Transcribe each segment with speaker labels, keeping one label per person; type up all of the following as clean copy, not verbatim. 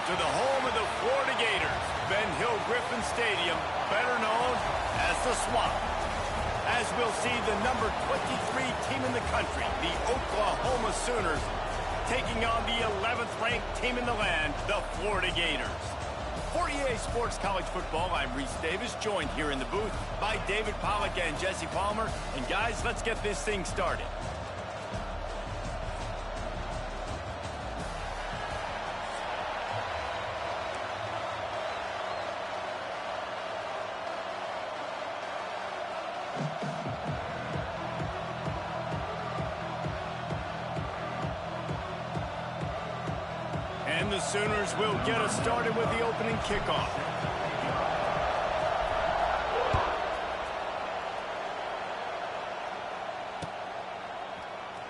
Speaker 1: to the home of the Florida Gators, Ben Hill Griffin Stadium, better known as the Swamp. As we'll see the number 23 team in the country, the Oklahoma Sooners, taking on the 11th ranked team in the land, the Florida Gators. For EA Sports College Football, I'm Reese Davis, joined here in the booth by David Pollack and Jesse Palmer. And guys, let's get this thing started. And the Sooners will get us started with the opening kickoff.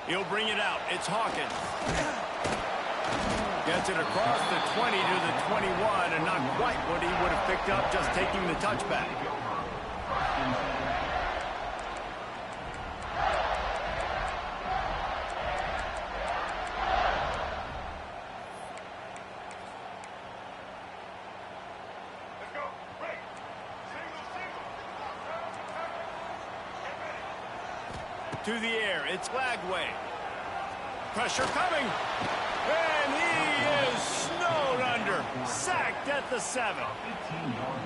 Speaker 1: He'll bring it out. It's Hawkins. Gets it across the 20 to the 21, and not quite what he would have picked up just taking the touchback. To the air, it's Lagway. Pressure coming. And he is snowed under. Sacked at the 7.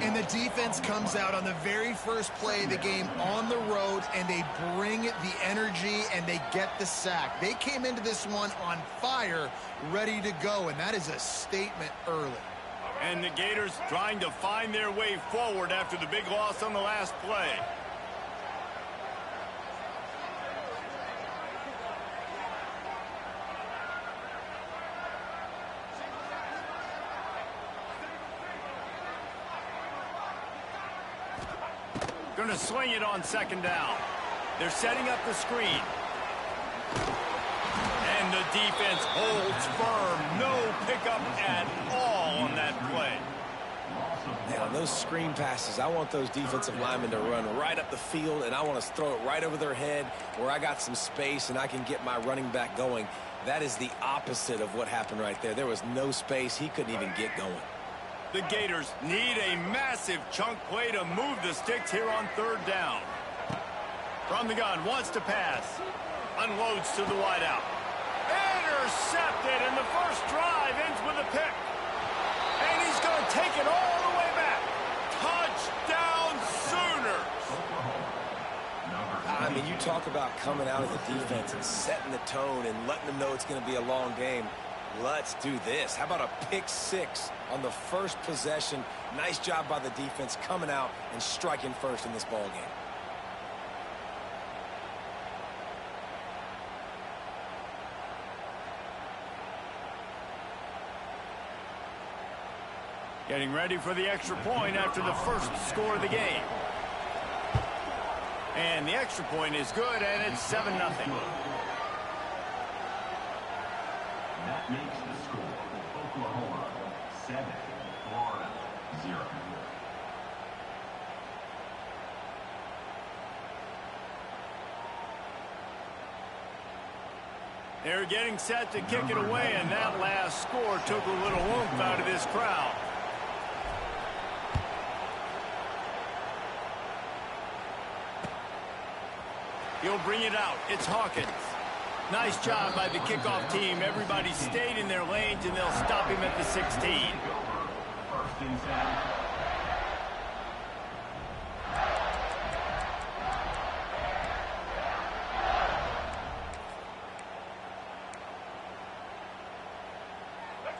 Speaker 2: And the defense comes out on the very first play of the game on the road, and they bring the energy, and they get the sack. They came into this one on fire, ready to go, and that is a statement early.
Speaker 1: And the Gators trying to find their way forward after the big loss on the last play. Going to swing it on second down. They're setting up the screen. And the defense holds firm. No pickup at all on that play.
Speaker 3: Now, those screen passes, I want those defensive linemen to run right up the field, and I want to throw it right over their head where I got some space and I can get my running back going. That is the opposite of what happened right there. There was no space. He couldn't even get going.
Speaker 1: The Gators need a massive chunk play to move the sticks here on third down. From the gun, wants to pass. Unloads to the wideout. Intercepted, and the first drive ends with a pick. And he's going to take it all the way back. Touchdown, Sooners!
Speaker 3: I mean, you talk about coming out of the defense and setting the tone and letting them know it's going to be a long game. Let's do this. How about a pick 6 on the first possession? Nice job by the defense coming out and striking first in this ball game.
Speaker 1: Getting ready for the extra point after the first score of the game. And the extra point is good, and it's 7-0.
Speaker 4: That makes the score Oklahoma 7, Florida 0.
Speaker 1: They're getting set to kick it away, and that last score took a little oomph out of this crowd. He'll bring it out. It's Hawkins. Nice job by the kickoff team. Everybody stayed in their lanes, and they'll stop him at the 16.
Speaker 4: First and 10.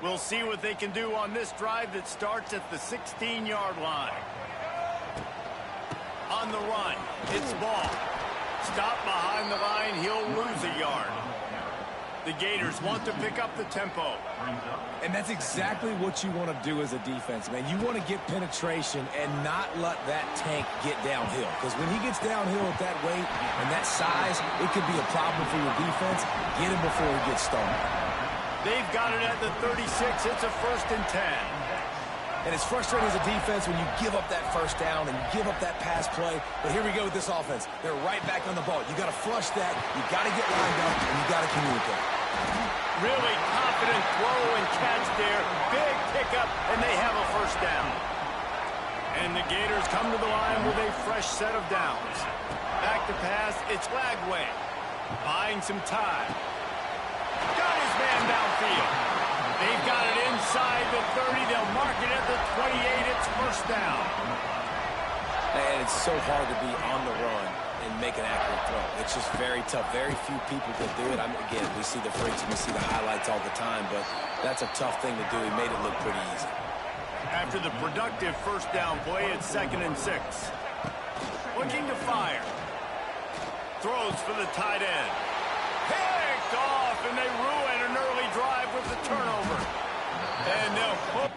Speaker 1: We'll see what they can do on this drive that starts at the 16-yard line. On the run, it's Ball. Stop behind the line, he'll lose a yard. The Gators want to pick up the tempo.
Speaker 3: And that's exactly what you want to do as a defense, man. You want to get penetration and not let that tank get downhill. Because when he gets downhill at that weight and that size, it could be a problem for your defense. Get him before he gets started.
Speaker 1: They've got it at the 36. It's a 1st and 10.
Speaker 3: And it's frustrating as a defense when you give up that first down and you give up that pass play. But here we go with this offense. They're right back on the ball. You got to flush that. You got to get lined up, and you got to communicate.
Speaker 1: Really confident confident throw and catch there. Big pickup, and they have a first down. And the Gators come to the line with a fresh set of downs. Back to pass, it's Lagway. Buying some time. Got his man downfield. They've got it inside the 30. They'll mark it at the 28. It's first down.
Speaker 3: And it's so hard to be on the run and make an accurate throw. It's just very tough. Very few people can do it. Again, we see the freaks and we see the highlights all the time, but that's a tough thing to do. He made it look pretty easy.
Speaker 1: After the productive first down play, it's 2nd and 6. Looking to fire. Throws for the tight end. Picked off, and they ruin an early drive with the turnover. And they'll put...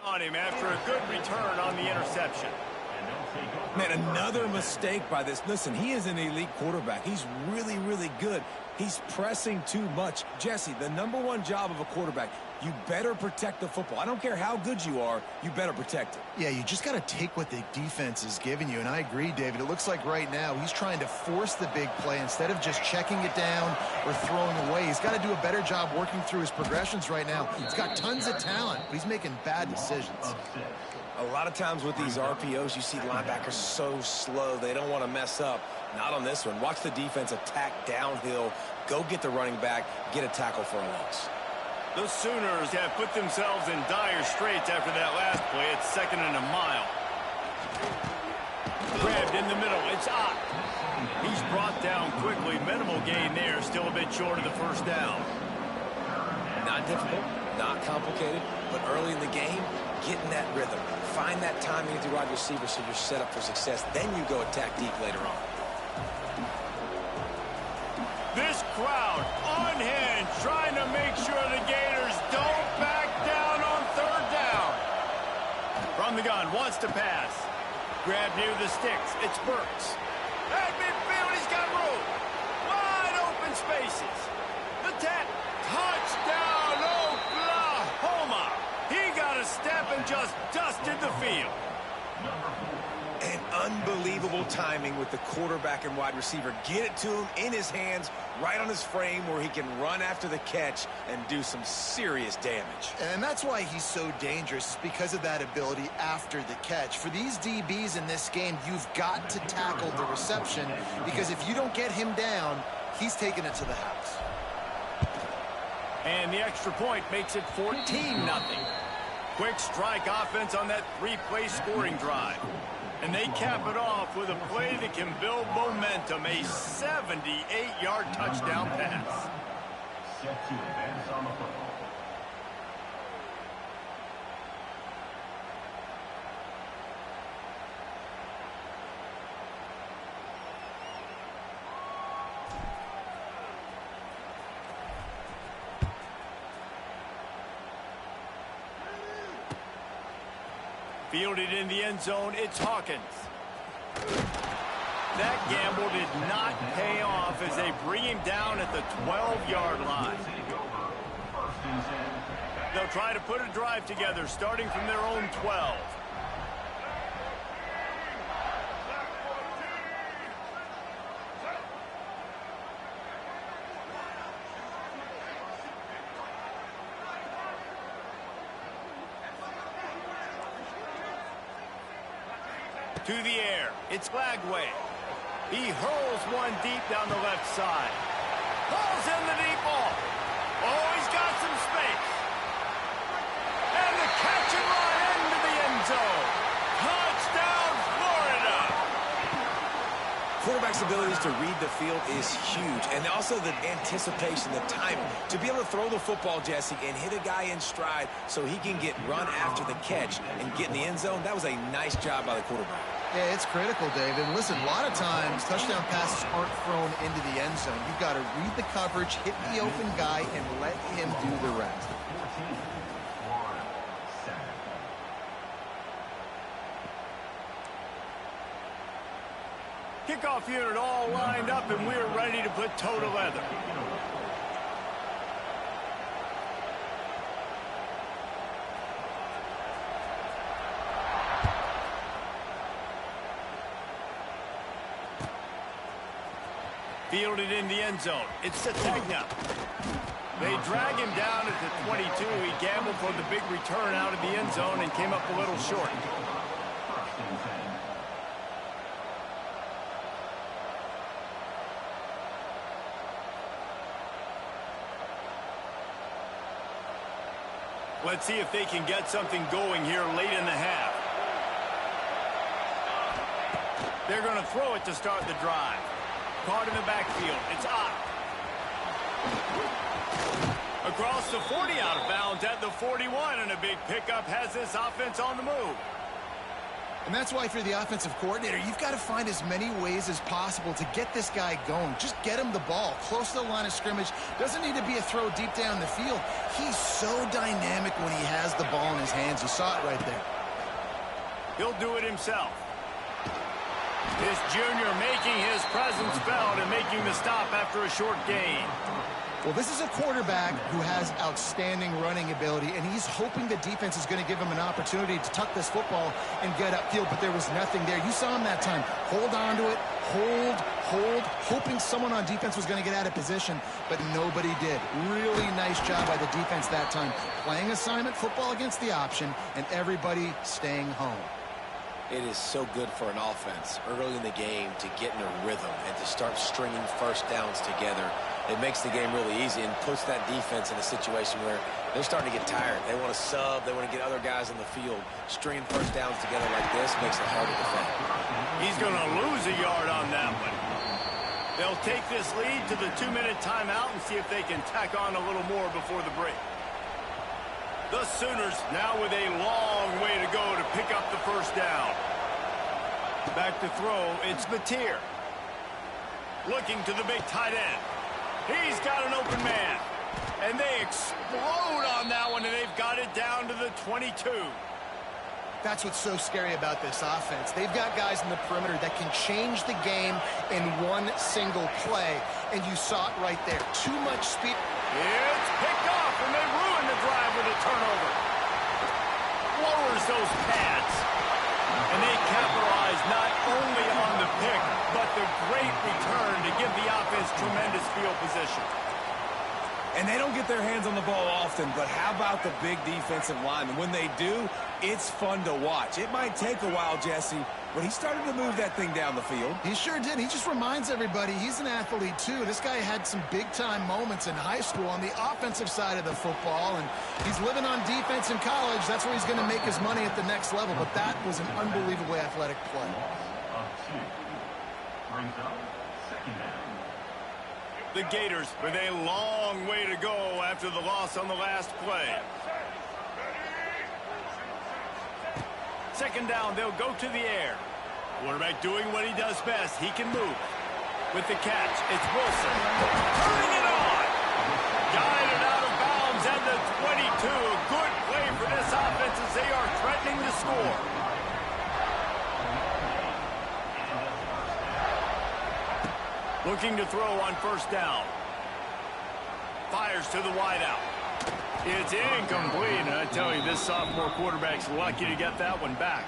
Speaker 1: on him after a good return on the interception.
Speaker 3: Man, another mistake by this. Listen, he is an elite quarterback. He's really, really good. He's pressing too much. Jesse, the #1 job of a quarterback, you better protect the football. I don't care how good you are, you better protect it.
Speaker 2: Yeah, you just got to take what the defense is giving you, and I agree, David. It looks like right now he's trying to force the big play instead of just checking it down or throwing away. He's got to do a better job working through his progressions right now. He's got tons of talent, but he's making bad decisions.
Speaker 3: A lot of times with these RPOs, you see linebackers so slow, they don't want to mess up. Not on this one. Watch the defense attack downhill, go get the running back, get a tackle for a loss.
Speaker 1: The Sooners have put themselves in dire straits after that last play. It's 2nd and a mile. Grabbed in the middle. It's Ott. He's brought down quickly. Minimal gain there. Still a bit short of the first down.
Speaker 3: Not difficult, not complicated, but early in the game, get in that rhythm. Find that timing with your wide receiver so you're set up for success. Then you go attack deep later on.
Speaker 1: This crowd unhinged, trying to make sure the Gators don't back down on 3rd down. From the gun, wants to pass. Grab near the sticks. It's Burks. At midfield, he's got room. Wide open spaces. The 10. Touchdown, Oklahoma. He got a step and just dusted the field.
Speaker 3: And unbelievable timing with the quarterback and wide receiver. Get it to him in his hands, right on his frame where he can run after the catch and do some serious damage.
Speaker 2: And that's why he's so dangerous, because of that ability after the catch. For these DBs in this game, you've got to tackle the reception, because if you don't get him down, he's taking it to the house.
Speaker 1: And the extra point makes it 14-0. Quick strike offense on that 3-play scoring drive. And they cap it off with a play that can build momentum, a 78-yard touchdown pass.
Speaker 4: Set to advance on the football.
Speaker 1: Fielded in the end zone, it's Hawkins. That gamble did not pay off as they bring him down at the 12-yard line. They'll try to put a drive together starting from their own 12. To the air, it's Lagway. He hurls one deep down the left side. Pulls in the deep ball. Oh, he's got some space. And the catch and run into the end zone. Touchdown, Florida.
Speaker 3: quarterback's abilities to read the field is huge, and also the anticipation, the timing. To be able to throw the football, Jesse, and hit a guy in stride so he can get run after the catch and get in the end zone, that was a nice job by the quarterback.
Speaker 2: Yeah, it's critical, Dave. And listen, a lot of times touchdown passes aren't thrown into the end zone. You've got to read the coverage, hit the open guy, and let him do the rest.
Speaker 1: Kickoff unit all lined up, and we're ready to put toe to leather. Fielded in the end zone. It's Sategna. They drag him down at the 22. He gambled for the big return out of the end zone and came up a little short. Let's see if they can get something going here late in the half. They're going to throw it to start the drive. Caught in the backfield. It's Ott. Across the 40, out of bounds at the 41, and a big pickup has this offense on the move.
Speaker 2: And that's why, if you're the offensive coordinator, you've got to find as many ways as possible to get this guy going. Just get him the ball close to the line of scrimmage. Doesn't need to be a throw deep down the field. He's so dynamic when he has the ball in his hands. You saw it right there.
Speaker 1: He'll do it himself. This junior making his presence felt and making the stop after a short gain.
Speaker 2: Well, this is a quarterback who has outstanding running ability, and he's hoping the defense is going to give him an opportunity to tuck this football and get upfield, but there was nothing there. You saw him that time. Hold on to it, hold, hoping someone on defense was going to get out of position, but nobody did. Really nice job by the defense that time. Playing assignment football against the option, and everybody staying home.
Speaker 3: It is so good for an offense early in the game to get in a rhythm and to start stringing first downs together. It makes the game really easy and puts that defense in a situation where they're starting to get tired. They want to sub. They want to get other guys on the field. Stringing first downs together like this makes it hard to defend.
Speaker 1: He's going to lose a yard on that one. They'll take this lead to the 2-minute timeout and see if they can tack on a little more before the break. The Sooners now with a long way to go to pick up the first down. Back to throw, it's Mateer. Looking to the big tight end. He's got an open man. And they explode on that one, and they've got it down to the 22.
Speaker 2: That's what's so scary about this offense. They've got guys in the perimeter that can change the game in one single play. And you saw it right there. Too much speed.
Speaker 1: It's picked off, and they ruin the drive with a turnover. Lowers those pads. And they capitalize not only on the pick, but the great return to give the offense tremendous field position.
Speaker 3: And they don't get their hands on the ball often, but how about the big defensive line? And when they do, it's fun to watch. It might take a while, Jesse, but he started to move that thing down the field.
Speaker 2: He sure did. He just reminds everybody he's an athlete, too. This guy had some big-time moments in high school on the offensive side of the football, and he's living on defense in college. That's where he's going to make his money at the next level, but that was an unbelievably athletic play.
Speaker 4: Brings up second down.
Speaker 1: The Gators with a long way to go after the loss on the last play. Second down, they'll go to the air. Quarterback doing what he does best. He can move. With the catch, it's Wilson. Turning it on. Guided out of bounds at the 22. A good play for this offense as they are threatening to score. Looking to throw on first down. Fires to the wideout. It's incomplete, and I tell you, this sophomore quarterback's lucky to get that one back.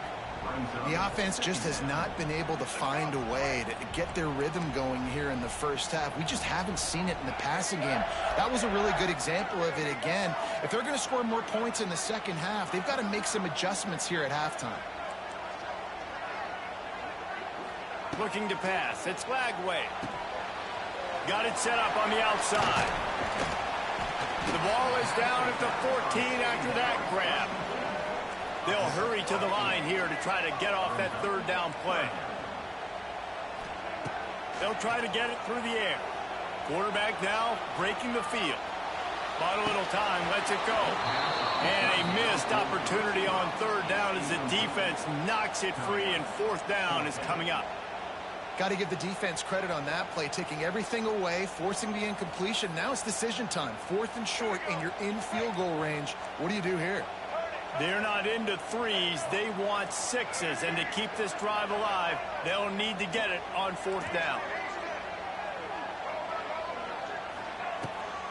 Speaker 2: The offense just has not been able to find a way to get their rhythm going here in the first half. We just haven't seen it in the passing game. That was a really good example of it again. If they're going to score more points in the second half, they've got to make some adjustments here at halftime.
Speaker 1: Looking to pass. It's Lagway. Got it set up on the outside. The ball is down at the 14 after that grab. They'll hurry to the line here to try to get off that third down play. They'll try to get it through the air. Quarterback now breaking the field. Bought a little time, lets it go. And a missed opportunity on third down as the defense knocks it free, and fourth down is coming up.
Speaker 2: Got to give the defense credit on that play, taking everything away, forcing the incompletion. Now it's decision time. Fourth and short, and you're in field goal range. What do you do here?
Speaker 1: They're not into threes. They want sixes. And to keep this drive alive, they'll need to get it on fourth down.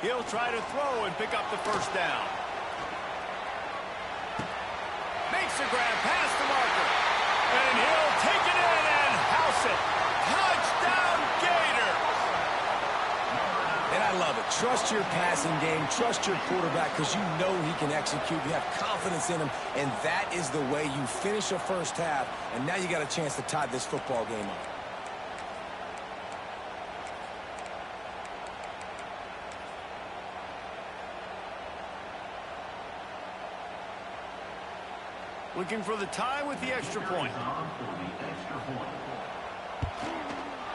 Speaker 1: He'll try to throw and pick up the first down. Makes the grab past the marker. And he'll take it in and house it. Touchdown, Gators!
Speaker 3: And I love it. Trust your passing game. Trust your quarterback because you know he can execute. You have confidence in him. And that is the way you finish a first half. And now you got a chance to tie this football game up.
Speaker 1: Looking for the tie with the extra point.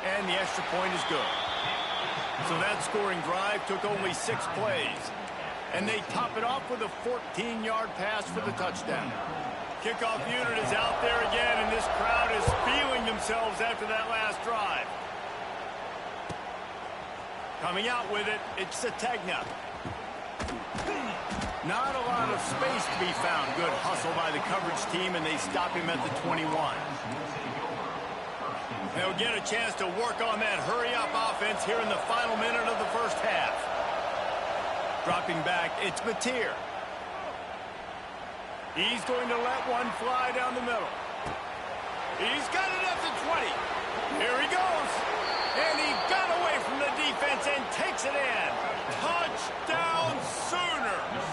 Speaker 1: And the extra point is good. So that scoring drive took only 6 plays. And they top it off with a 14-yard pass for the touchdown. Kickoff unit is out there again, and this crowd is feeling themselves after that last drive. Coming out with it, it's Sategna. Not a lot of space to be found. Good hustle by the coverage team, and they stop him at the 21. They'll get a chance to work on that hurry-up offense here in the final minute of the first half. Dropping back, it's Mateer. He's going to let one fly down the middle. He's got it at the 20. Here he goes. And he got away from the defense and takes it in. Touchdown, Sooners!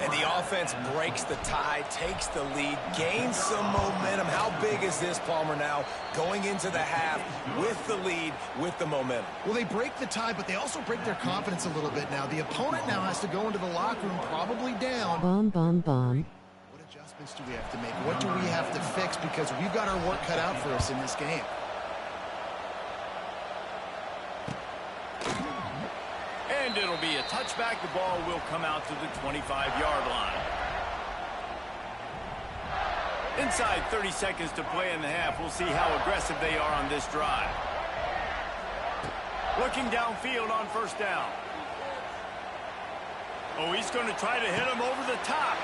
Speaker 3: And the offense breaks the tie, takes the lead, gains some momentum. How big is this, Palmer, now? Going into the half with the lead, with the momentum.
Speaker 2: Well, they break the tie, but they also break their confidence a little bit now. The opponent now has to go into the locker room probably down. What adjustments do we have to make? What do we have to fix? Because we've got our work cut out for us in this game.
Speaker 1: And it'll be a touchback. The ball will come out to the 25-yard line. Inside 30 seconds to play in the half. We'll see how aggressive they are on this drive. Looking downfield on first down. Oh, he's going to try to hit him over the top.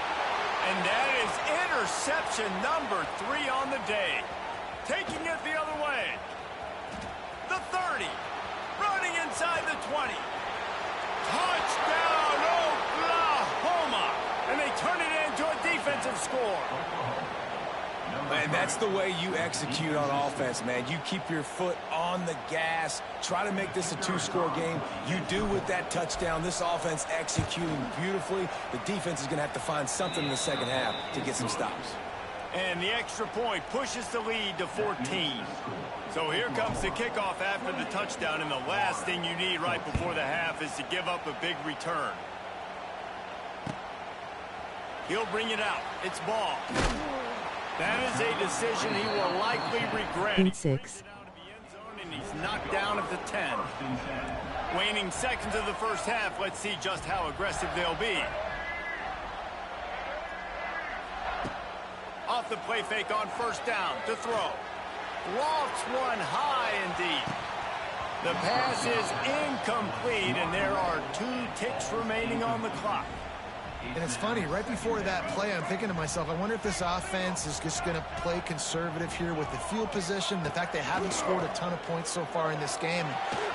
Speaker 1: And that is interception number 3 on the day. Taking it the other way. The 30. Running inside the 20. Touchdown, Oklahoma! And they turn it into a defensive score.
Speaker 3: Man, that's the way you execute on offense, man. You keep your foot on the gas. Try to make this a 2-score game. You do with that touchdown. This offense executing beautifully. The defense is going to have to find something in the second half to get some stops.
Speaker 1: And the extra point pushes the lead to 14. So here comes the kickoff after the touchdown, and the last thing you need right before the half is to give up a big return. He'll bring it out. It's ball. That is a decision he will likely regret. He's out of the end zone, and he's knocked down at the 10. Waning seconds of the first half. Let's see just how aggressive they'll be. Off the play fake on first down to throw. Lofts one high and deep. The pass is incomplete, and there are 2 ticks remaining on the clock.
Speaker 2: And it's funny, right before that play, I'm thinking to myself, I wonder if this offense is just going to play conservative here with the field position, the fact they haven't scored a ton of points so far in this game,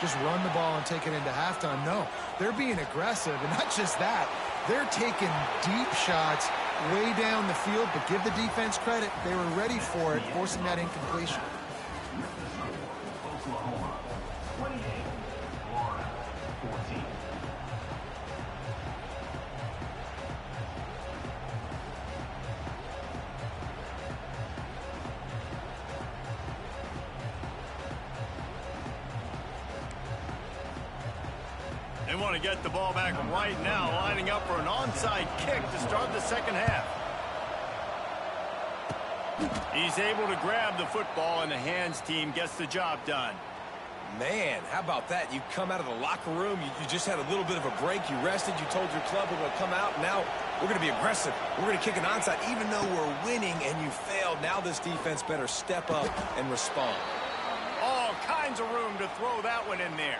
Speaker 2: just run the ball and take it into halftime. No, they're being aggressive, and not just that, they're taking deep shots way down the field, but give the defense credit. They were ready for it, forcing that incompletion.
Speaker 4: Oklahoma, 28, Florida, 14.
Speaker 1: They want to get the ball back right now, lining up for an onside kick to start the second half. He's able to grab the football, and the hands team gets the job done.
Speaker 3: Man, how about that? You come out of the locker room, you just had a little bit of a break, you rested, you told your club we're going to come out, and now we're going to be aggressive. We're going to kick an onside, even though we're winning and you failed. Now this defense better step up and respond.
Speaker 1: All kinds of room to throw that one in there.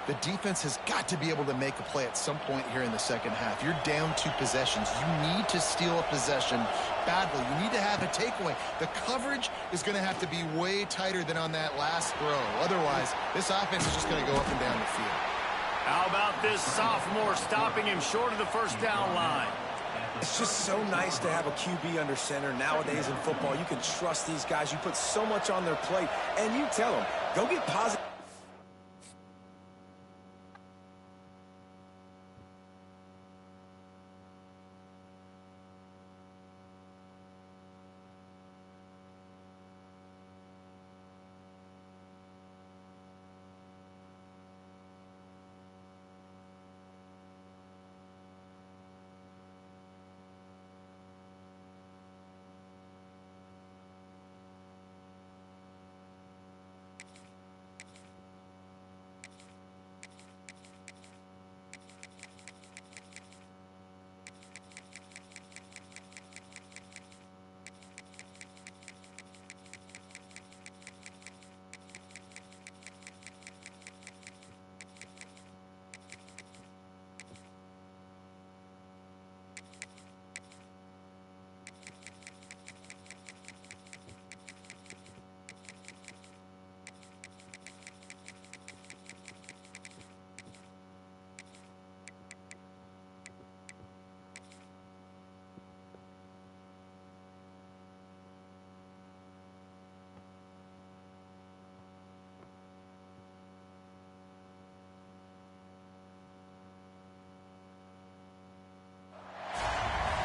Speaker 2: The defense has got to be able to make a play at some point here in the second half. You're down 2 possessions. You need to steal a possession badly. You need to have a takeaway. The coverage is going to have to be way tighter than on that last throw. Otherwise, this offense is just going to go up and down the field.
Speaker 1: How about this sophomore stopping him short of the first down line?
Speaker 3: It's just so nice to have a QB under center. Nowadays in football, you can trust these guys. You put so much on their plate, and you tell them, go get positive.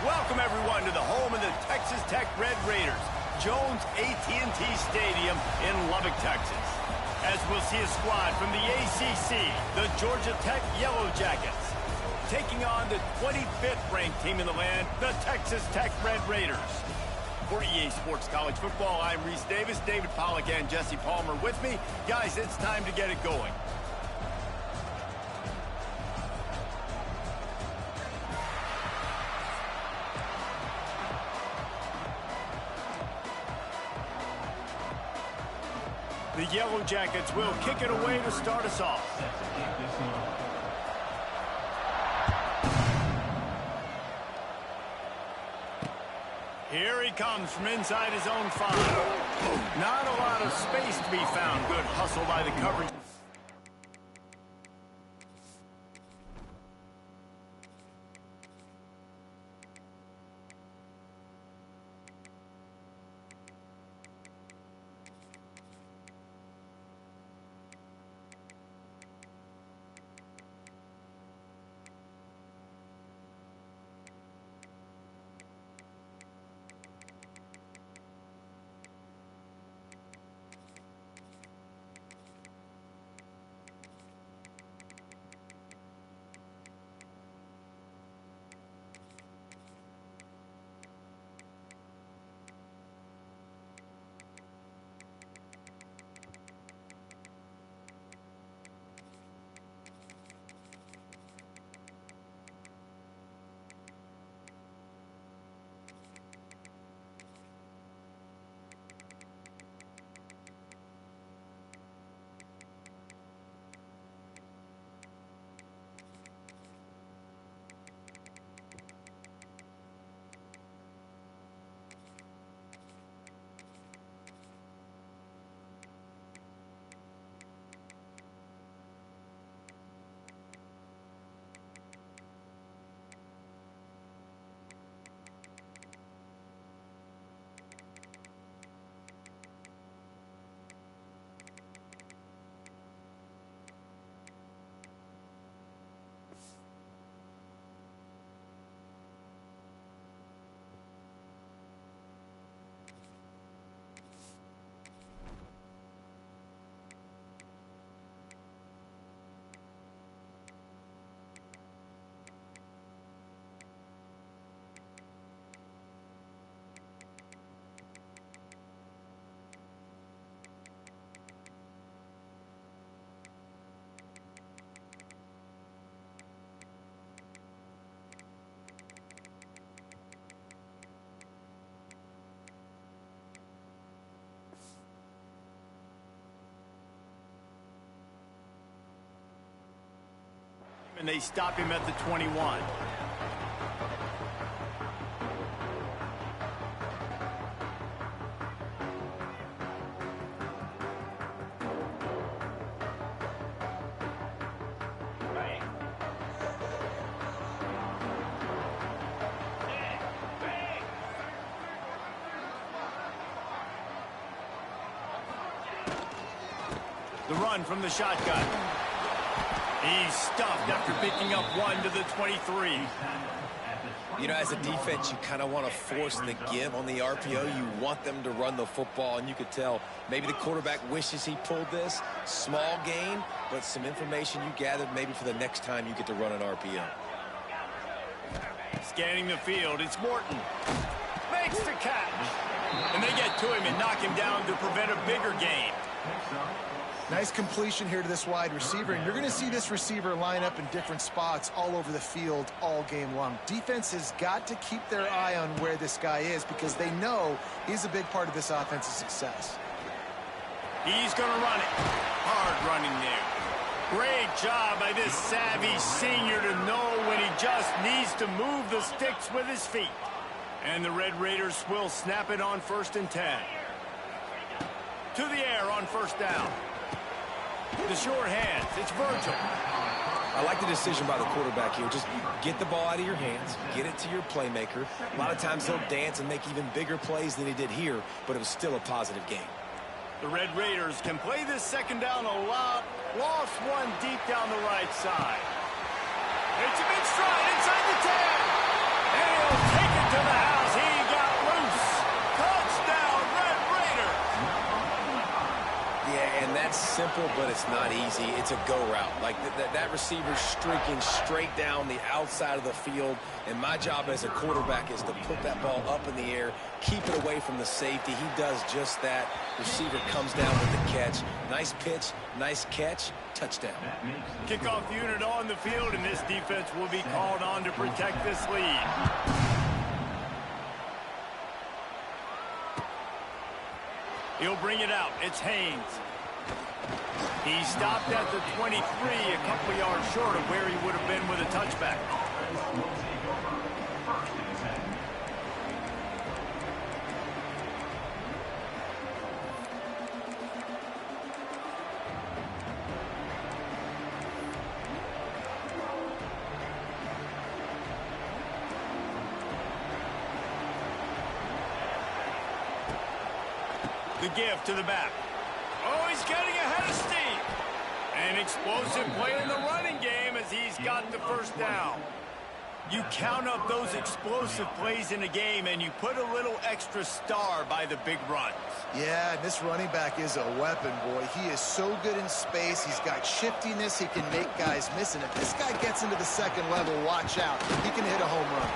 Speaker 1: Welcome, everyone, to the home of the Texas Tech Red Raiders, Jones AT&T Stadium in Lubbock, Texas. As we'll see a squad from the ACC, the Georgia Tech Yellow Jackets, taking on the 25th ranked team in the land, the Texas Tech Red Raiders. For EA Sports College Football, I'm Reese Davis, David Pollack, and Jesse Palmer with me. Guys, it's time to get it going. The Yellow Jackets will kick it away to start us off. Here he comes from inside his own 5. Not a lot of space to be found. Good hustle by the coverage. And they stop him at the 21. The run from the shotgun. He's stuffed after picking up one to the 23.
Speaker 3: You know, as a defense, you kind of want to force the give on the RPO. You want them to run the football, and you could tell maybe the quarterback wishes he pulled this. Small gain, but some information you gathered maybe for the next time you get to run an RPO.
Speaker 1: Scanning the field, it's Morton. Makes the catch. And they get to him and knock him down to prevent a bigger gain.
Speaker 2: Nice completion here to this wide receiver, and you're going to see this receiver line up in different spots all over the field all game long. Defense has got to keep their eye on where this guy is because they know he's a big part of this offense's success.
Speaker 1: He's going to run it. Hard running there. Great job by this savvy senior to know when he just needs to move the sticks with his feet. And the Red Raiders will snap it on 1st and 10. To the air on 1st down. The short hands, it's Virgil.
Speaker 3: I like the decision by the quarterback here. Just get the ball out of your hands, get it to your playmaker. A lot of times he'll dance and make even bigger plays than he did here, but it was still a positive game.
Speaker 1: The Red Raiders can play this 2nd down a lot. Lost one deep down the right side. It's a big stride inside the 10. And he'll take it to the house. He got loose. Touchdown, Red Raiders.
Speaker 3: Yeah, and that's simple, but it's not easy. It's a go route. Like that receiver's streaking straight down the outside of the field, and my job as a quarterback is to put that ball up in the air, keep it away from the safety. He does just that. Receiver comes down with the catch. Nice pitch, nice catch, touchdown.
Speaker 1: Kickoff unit on the field, and this defense will be called on to protect this lead. He'll bring it out. It's Haynes. He stopped at the 23, a couple of yards short of where he would have been with a touchback. The give to the back. Oh, he's getting ahead of steam. An explosive play in the running game as he's got the 1st down. You count up those explosive plays in a game and you put a little extra star by the big runs.
Speaker 2: Yeah, this running back is a weapon, boy. He is so good in space. He's got shiftiness. He can make guys miss. And if this guy gets into the 2nd level, watch out. He can hit a home run.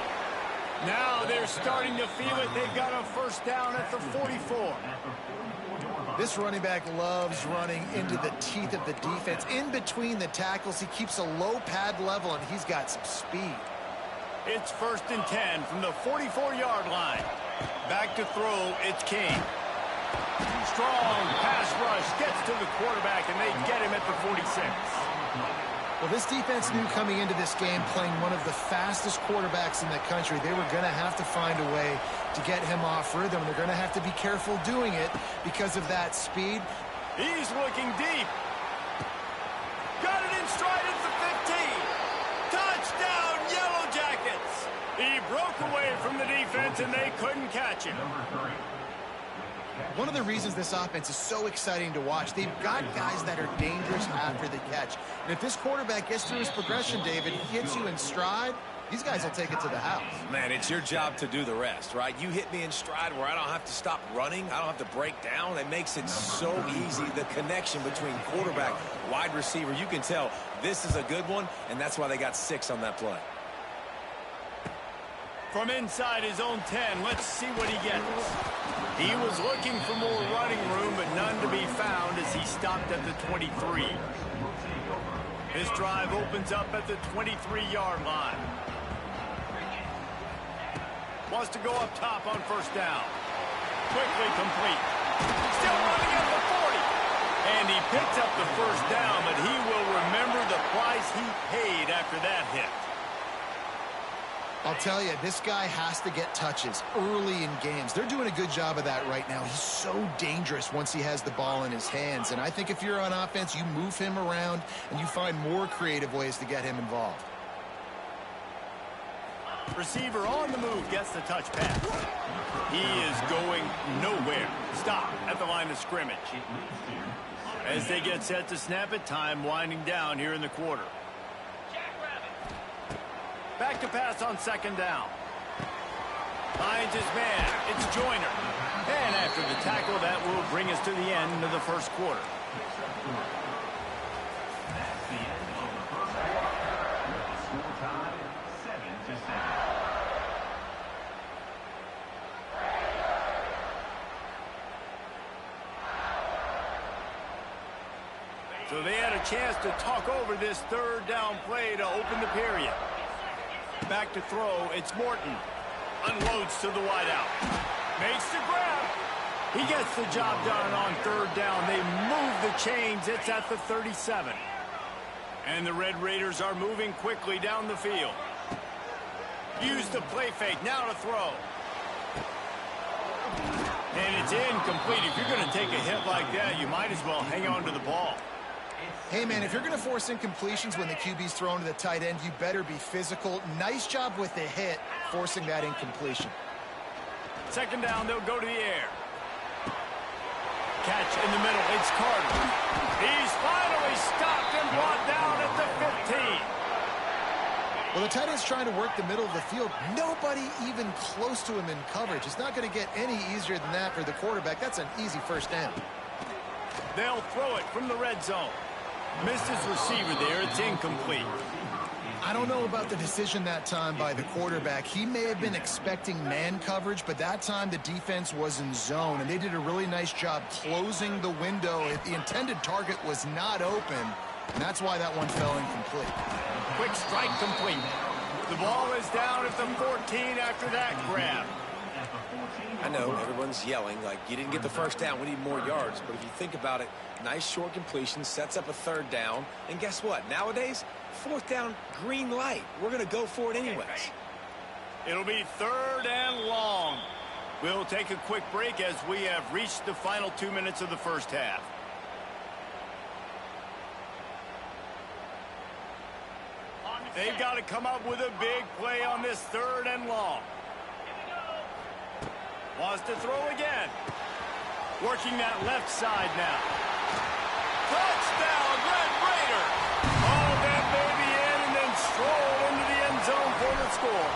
Speaker 1: Now they're starting to feel it. They've got a 1st down at the 44.
Speaker 2: This running back loves running into the teeth of the defense. In between the tackles, he keeps a low pad level, and he's got some speed.
Speaker 1: It's 1st and 10 from the 44-yard line. Back to throw, it's King. Strong pass rush gets to the quarterback, and they get him at the 46.
Speaker 2: Well, this defense knew coming into this game, playing one of the fastest quarterbacks in the country, they were going to have to find a way to get him off rhythm. They're going to have to be careful doing it because of that speed.
Speaker 1: He's looking deep. Got it in stride at the 15. Touchdown, Yellow Jackets. He broke away from the defense, and they couldn't catch him.
Speaker 2: One of the reasons this offense is so exciting to watch, they've got guys that are dangerous after the catch. And if this quarterback gets through his progression, David, he hits you in stride, these guys will take it to the house.
Speaker 3: Man, it's your job to do the rest, right? You hit me in stride where I don't have to stop running. I don't have to break down. It makes it so easy. The connection between quarterback, wide receiver, you can tell this is a good one, and that's why they got 6 on that play.
Speaker 1: From inside his own 10, let's see what he gets. He was looking for more running room, but none to be found as he stopped at the 23. His drive opens up at the 23-yard line. Wants to go up top on 1st down. Quickly complete. Still running at the 40. And he picks up the 1st down, but he will remember the price he paid after
Speaker 2: I'll tell you, this guy has to get touches early in games. They're doing a good job of that right now. He's so dangerous once he has the ball in his hands. And I think if you're on offense, you move him around and you find more creative ways to get him involved.
Speaker 1: Receiver on the move gets the touch pass. He is going nowhere. Stop at the line of scrimmage. As they get set to snap it, time winding down here in the quarter. Back to pass on second down. Finds his man. It's Joyner. And after the tackle, that will bring us to the end of the first quarter.
Speaker 4: That's the end of the first quarter. With the score tied 7-7.
Speaker 1: So they had a chance to talk over this third down play to open the period. Back to throw, it's Morton. Unloads to the wideout. Makes the grab. He gets the job done on third down. They move the chains. It's at the 37. And the Red Raiders are moving quickly down the field. Use the play fake. Now to throw. And it's incomplete. If you're going to take a hit like that, you might as well hang on to the ball.
Speaker 2: Hey, man, if you're going to force incompletions when the QB's thrown to the tight end, you better be physical. Nice job with the hit, forcing that incompletion.
Speaker 1: Second down, they'll go to the air. Catch in the middle, it's Carter. He's finally stopped and brought down at the 15.
Speaker 2: Well, the tight end's trying to work the middle of the field. Nobody even close to him in coverage. It's not going to get any easier than that for the quarterback. That's an easy first down.
Speaker 1: They'll throw it from the red zone. Missed his receiver there. It's incomplete.
Speaker 2: I don't know about the decision that time by the quarterback. He may have been expecting man coverage, but that time the defense was in zone, and they did a really nice job closing the window. The intended target was not open, and that's why that one fell incomplete.
Speaker 1: Quick strike complete. The ball is down at the 14 after that grab.
Speaker 3: I know everyone's yelling like you didn't get the first down, we need more yards, but if you think about it, nice short completion sets up a third down, and guess what, nowadays fourth down, green light, we're gonna go for it anyways.
Speaker 1: It'll be third and long. We'll take a quick break as we have reached the final 2 minutes of the first half. They've got to come up with a big play on this third and long. Wants to throw again. Working that left side now. Touchdown, Red Raider. Oh, that baby in and then stroll into the end zone for the score.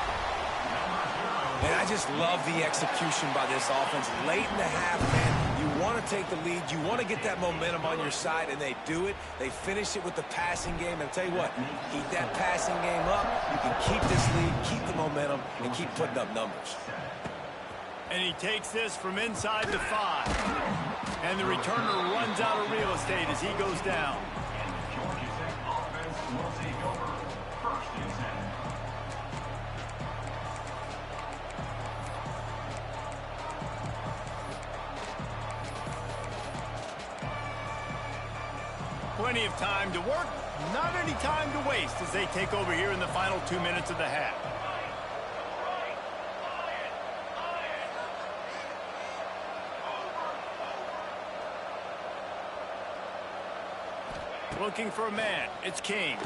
Speaker 3: And I just love the execution by this offense. Late in the half, man, you want to take the lead. You want to get that momentum on your side, and they do it. They finish it with the passing game. And I'll tell you what, keep that passing game up. You can keep this lead, keep the momentum, and keep putting up numbers.
Speaker 1: And he takes this from inside the 5. And the returner runs out of real estate as he goes down.
Speaker 4: And the Georgia Tech offense will take over. First and 10.
Speaker 1: Plenty of time to work, not any time to waste as they take over here in the final 2 minutes of the half. Looking for a man. It's King.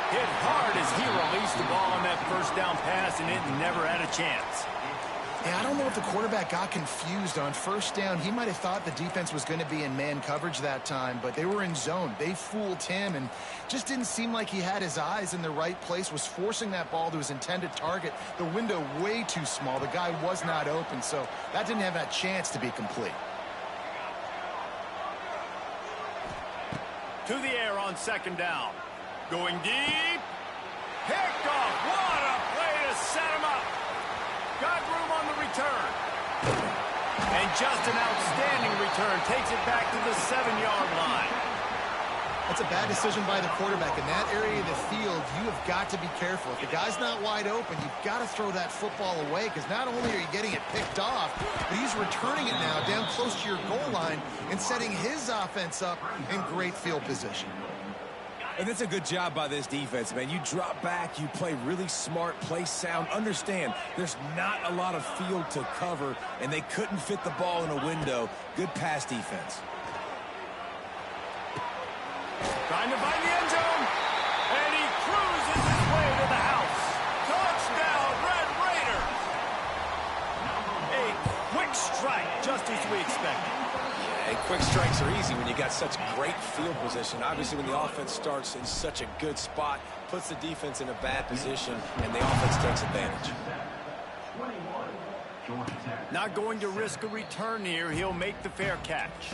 Speaker 1: Hit hard as he released the ball on that first down pass, and it never had a chance.
Speaker 2: Yeah, I don't know if the quarterback got confused on first down. He might have thought the defense was going to be in man coverage that time, but they were in zone. They fooled him and just didn't seem like he had his eyes in the right place, was forcing that ball to his intended target. The window way too small. The guy was not open, so that didn't have that chance to be complete.
Speaker 1: To the air on second down. Going deep. Picked off. What a play to set him up. Got room on the return. And just an outstanding return. Takes it back to the 7-yard line.
Speaker 2: That's a bad decision by the quarterback. In that area of the field, you have got to be careful. If the guy's not wide open, you've got to throw that football away, because not only are you getting it picked off, but he's returning it now down close to your goal line and setting his offense up in great field position.
Speaker 3: And that's a good job by this defense, man. You drop back, you play really smart, play sound. Understand, there's not a lot of field to cover, and they couldn't fit the ball in a window. Good pass defense.
Speaker 1: Trying to find the end zone, and he cruises his way to the house. Touchdown, Red Raiders! A quick strike, just as we expected.
Speaker 3: Yeah, and quick strikes are easy when you got such great field position. Obviously, when the offense starts in such a good spot, puts the defense in a bad position, and the offense takes advantage.
Speaker 1: Not going to risk a return here. He'll make the fair catch.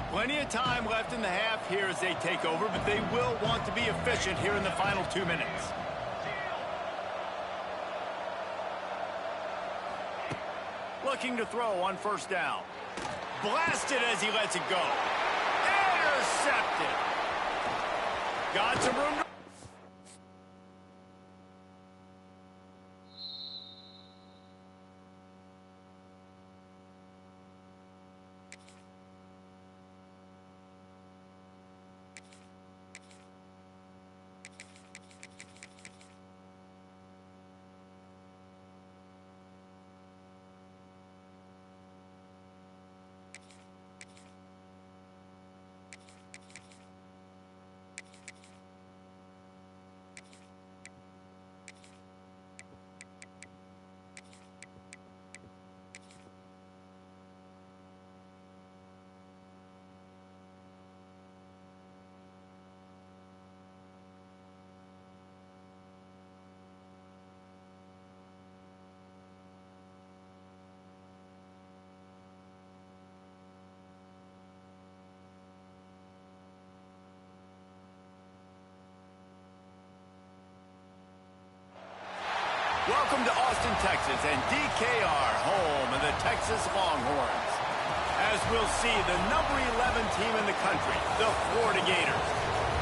Speaker 1: Plenty of time left in the half here as they take over, but they will want to be efficient here in the final 2 minutes. Looking to throw on first down. Blasted as he lets it go. Intercepted. Got some room to... Welcome to Austin, Texas, and DKR, home of the Texas Longhorns. As we'll see, the number 11 team in the country, the Florida Gators,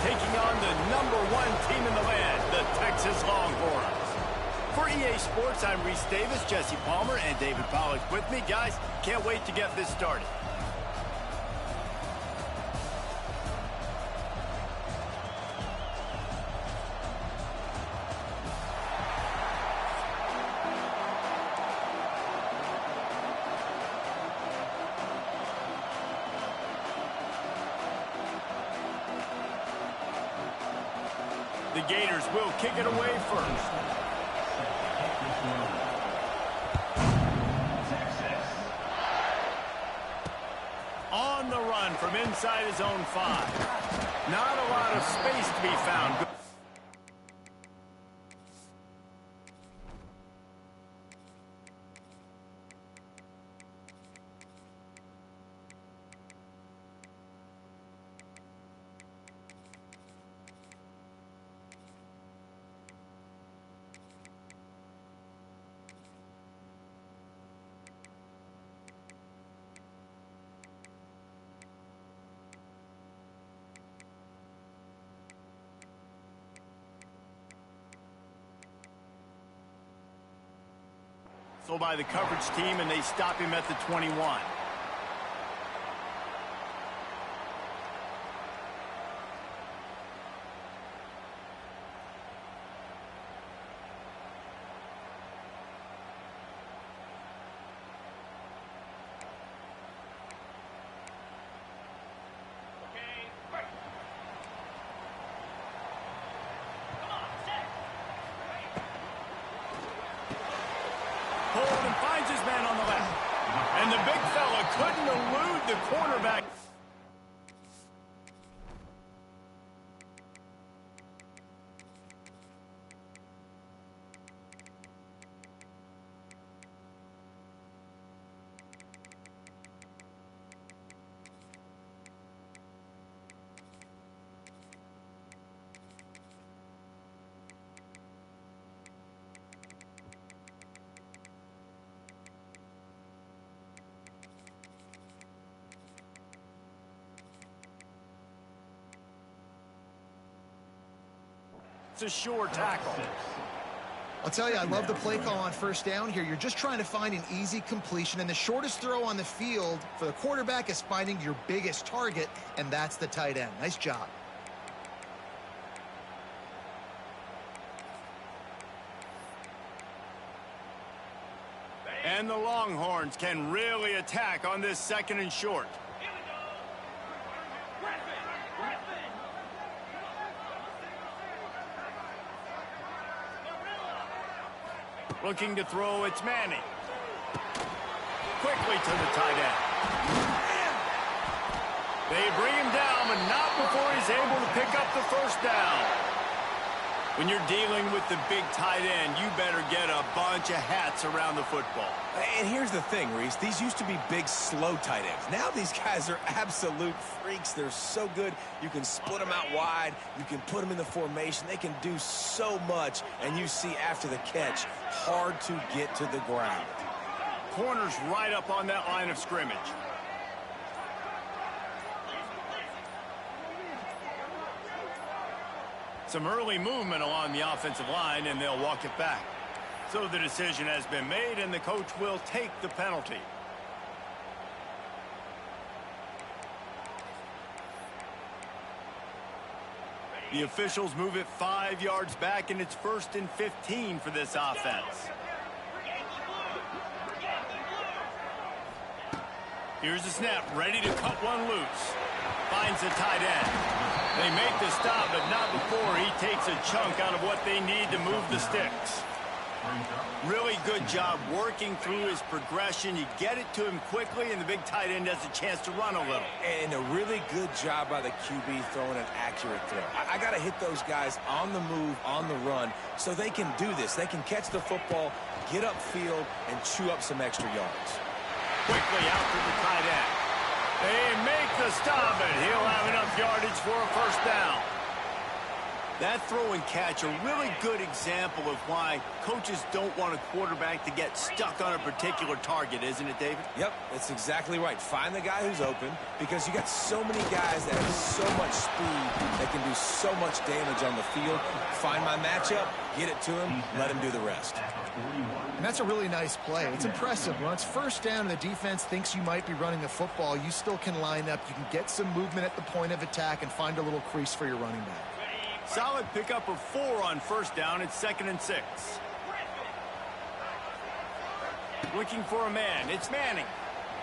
Speaker 1: taking on the number 1 team in the land, the Texas Longhorns. For EA Sports, I'm Reese Davis, Jesse Palmer, and David Pollack with me. Guys, can't wait to get this started. The Gators will kick it away first. On the run from inside his own 5. Not a lot of space to be found. So by the coverage team, and they stop him at the 21. And finds his man on the left. And the big fella couldn't elude the cornerback. It's a sure tackle.
Speaker 2: I'll tell you, I love the play call on first down here. You're just trying to find an easy completion, and the shortest throw on the field for the quarterback is finding your biggest target, and that's the tight end. Nice job.
Speaker 1: And the Longhorns can really attack on this 2nd and short. Looking to throw, it's Manning. Quickly to the tight end. They bring him down, but not before he's able to pick up the first down. When you're dealing with the big tight end, you better get a bunch of hats around the football.
Speaker 3: And here's the thing, Reese. These used to be big, slow tight ends. Now these guys are absolute freaks. They're so good. You can split them out wide. You can put them in the formation. They can do so much. And you see after the catch, hard to get to the ground.
Speaker 1: Corner's right up on that line of scrimmage. Some early movement along the offensive line, and they'll walk it back. So the decision has been made, and the coach will take the penalty. The officials move it 5 yards back, and it's 1st and 15 for this offense. Here's the snap, ready to cut one loose. Finds the tight end. They make the stop, but not before he takes a chunk out of what they need to move the sticks. Really good job working through his progression. You get it to him quickly, and the big tight end has a chance to run a little.
Speaker 3: And a really good job by the QB throwing an accurate throw. I got to hit those guys on the move, on the run, so they can do this. They can catch the football, get upfield, and chew up some extra yards.
Speaker 1: Quickly out to the tight end. They make the stop, and he'll have enough yardage for a first down. That throw and catch, a really good example of why coaches don't want a quarterback to get stuck on a particular target, isn't it, David?
Speaker 3: Yep, that's exactly right. Find the guy who's open, because you got so many guys that have so much speed that can do so much damage on the field. Find my matchup, get it to him, let him do the rest.
Speaker 2: And that's a really nice play. It's impressive. When it's first down and the defense thinks you might be running the football, you still can line up. You can get some movement at the point of attack and find a little crease for your running back.
Speaker 1: Solid pickup of 4 on first down. It's 2nd and 6. Looking for a man. It's Manning.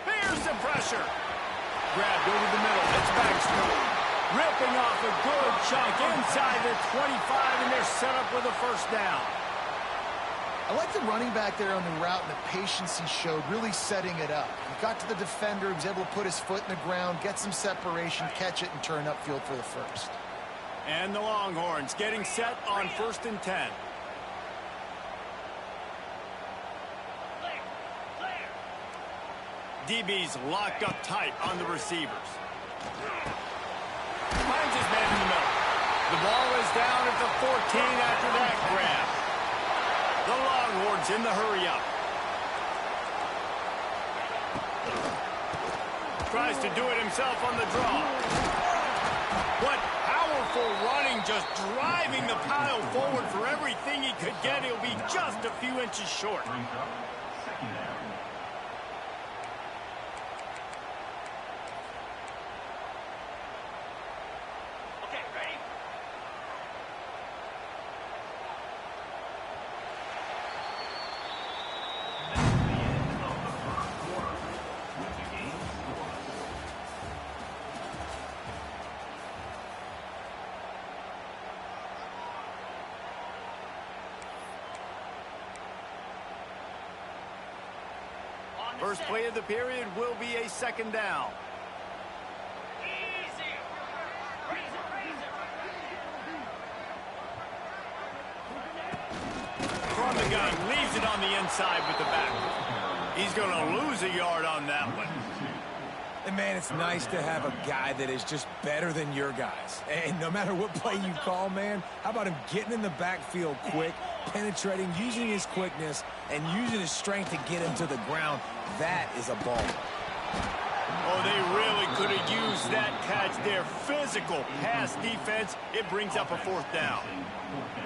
Speaker 1: There's the pressure. Grabbed over the middle. It's Baxter. Ripping off a good chunk inside the 25, and they're set up with a first down.
Speaker 2: I like the running back there on the route and the patience he showed, really setting it up. He got to the defender, he was able to put his foot in the ground, get some separation, catch it, and turn upfield for the first.
Speaker 1: And the Longhorns getting set on 1st and 10. DB's locked up tight on the receivers. Finds his man in the middle. The ball is down at the 14 after that grab. The Longhorns in the hurry-up. Tries to do it himself on the draw. What powerful running, just driving the pile forward for everything he could get. He'll be just a few inches short. First play of the period will be a 2nd down. From the gun, leaves it on the inside with the back. He's going to lose a yard on that one.
Speaker 3: And, man, it's nice to have a guy that is just better than your guys. And no matter what play you call, man, how about him getting in the backfield quick, penetrating, using his quickness, and using his strength to get him to the ground. That is a ball.
Speaker 1: Oh, they really could have used that catch there. Physical pass defense. It brings up a 4th down.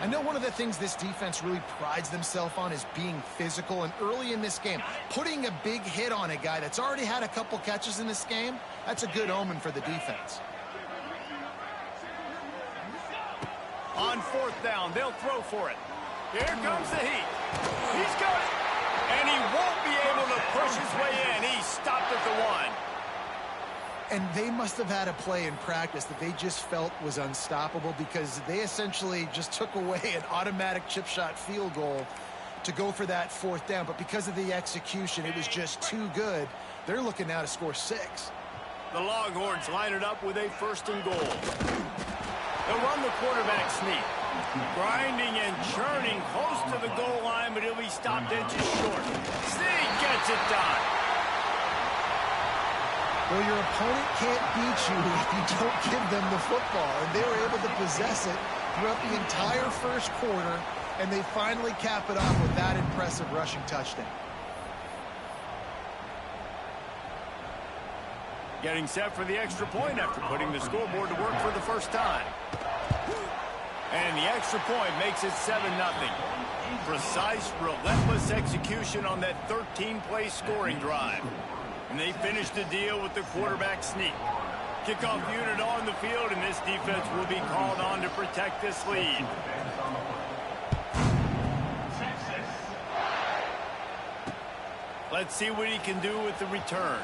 Speaker 2: I know one of the things this defense really prides themselves on is being physical, and early in this game, putting a big hit on a guy that's already had a couple catches in this game, that's a good omen for the defense.
Speaker 1: On 4th down, they'll throw for it. Here comes the heat. He's got it. And he won't be able to push his way in. He stopped at the 1.
Speaker 2: And they must have had a play in practice that they just felt was unstoppable, because they essentially just took away an automatic chip shot field goal to go for that 4th down. But because of the execution, it was just too good. They're looking now to score 6.
Speaker 1: The Longhorns line it up with a 1st and goal. They'll run the quarterback sneak. Grinding and churning close to the goal line, but he'll be stopped inches short. Sneak gets it done.
Speaker 2: Well, your opponent can't beat you if you don't give them the football, and they were able to possess it throughout the entire first quarter, and they finally cap it off with that impressive rushing touchdown.
Speaker 1: Getting set for the extra point after putting the scoreboard to work for the first time. And the extra point makes it 7-0. Precise, relentless execution on that 13-play scoring drive. And they finish the deal with the quarterback sneak. Kickoff unit on the field, and this defense will be called on to protect this lead. Let's see what he can do with the return.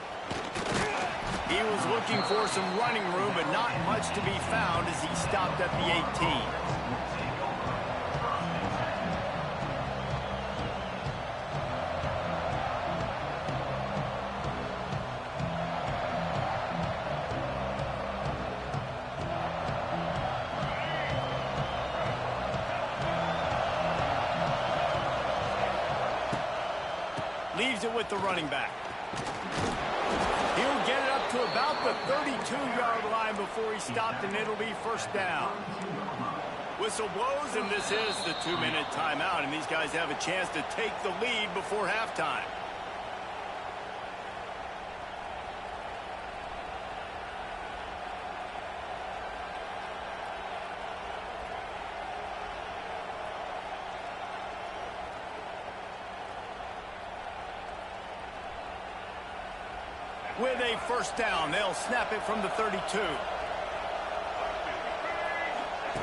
Speaker 1: He was looking for some running room, but not much to be found as he stopped at the 18. Leaves it with the running back. He'll get it up to about the 32-yard line before he stopped, and it'll be 1st down. Whistle blows, and this is the 2-minute timeout, and these guys have a chance to take the lead before halftime. With a 1st down, they'll snap it from the 32.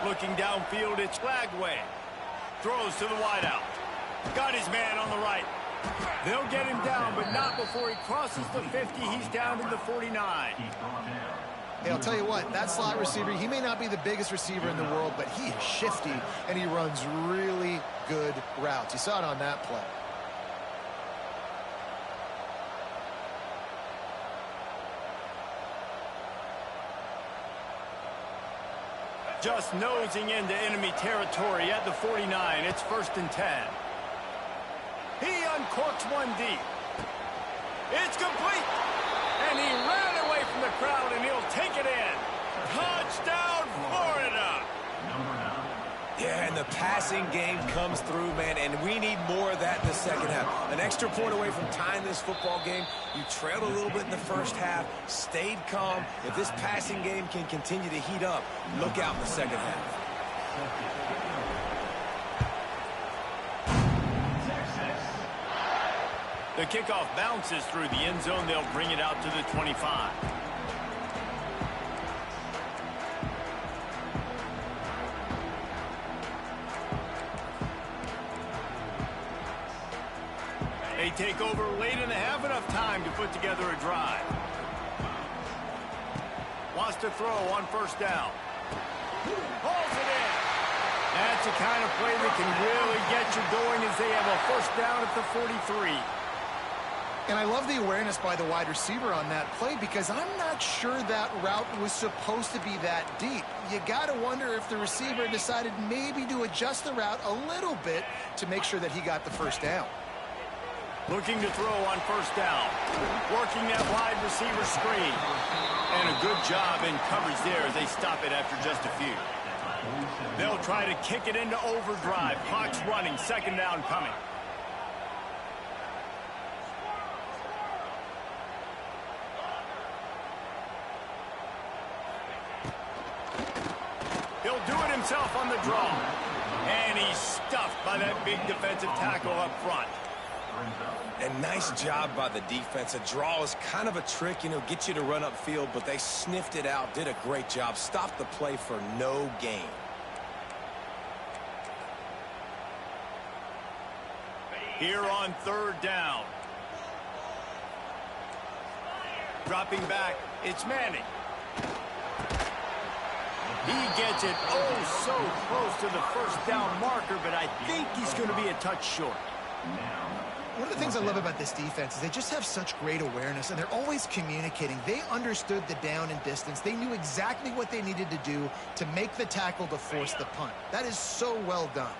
Speaker 1: Looking downfield, it's Flagway. Throws to the wideout. Got his man on the right. They'll get him down, but not before he crosses the 50. He's down to the 49.
Speaker 2: Hey, I'll tell you what, that slot receiver, he may not be the biggest receiver in the world, but he is shifty, and he runs really good routes. You saw it on that play.
Speaker 1: Just nosing into enemy territory at the 49. It's 1st and 10. He uncorks one deep. It's complete. And he ran away from the crowd, and he'll take it in. Touchdown, Florida.
Speaker 3: Yeah, and the passing game comes through, man, and we need more of that in the second half. An extra point away from tying this football game. You trailed a little bit in the first half, stayed calm. If this passing game can continue to heat up, look out in the second half.
Speaker 1: The kickoff bounces through the end zone. They'll bring it out to the 25. They take over late in the half, enough time to put together a drive. Wants to throw on 1st down. Pulls it in. That's the kind of play that can really get you going as they have a 1st down at the 43.
Speaker 2: And I love the awareness by the wide receiver on that play, because I'm not sure that route was supposed to be that deep. You got to wonder if the receiver decided maybe to adjust the route a little bit to make sure that he got the 1st down.
Speaker 1: Looking to throw on 1st down. Working that wide receiver screen. And a good job in coverage there as they stop it after just a few. They'll try to kick it into overdrive. Clock's running. 2nd down coming. He'll do it himself on the draw. And he's stuffed by that big defensive tackle up front.
Speaker 3: And nice job by the defense. A draw is kind of a trick, get you to run upfield, but they sniffed it out, did a great job, stopped the play for no gain.
Speaker 1: Here on third down. Dropping back, it's Manning. He gets it so close to the first down marker, but I think he's going to be a touch short.
Speaker 2: One of the things I love about this defense is they just have such great awareness, and they're always communicating. They understood the down and distance. They knew exactly what they needed to do to make the tackle to force the punt. That is so well done.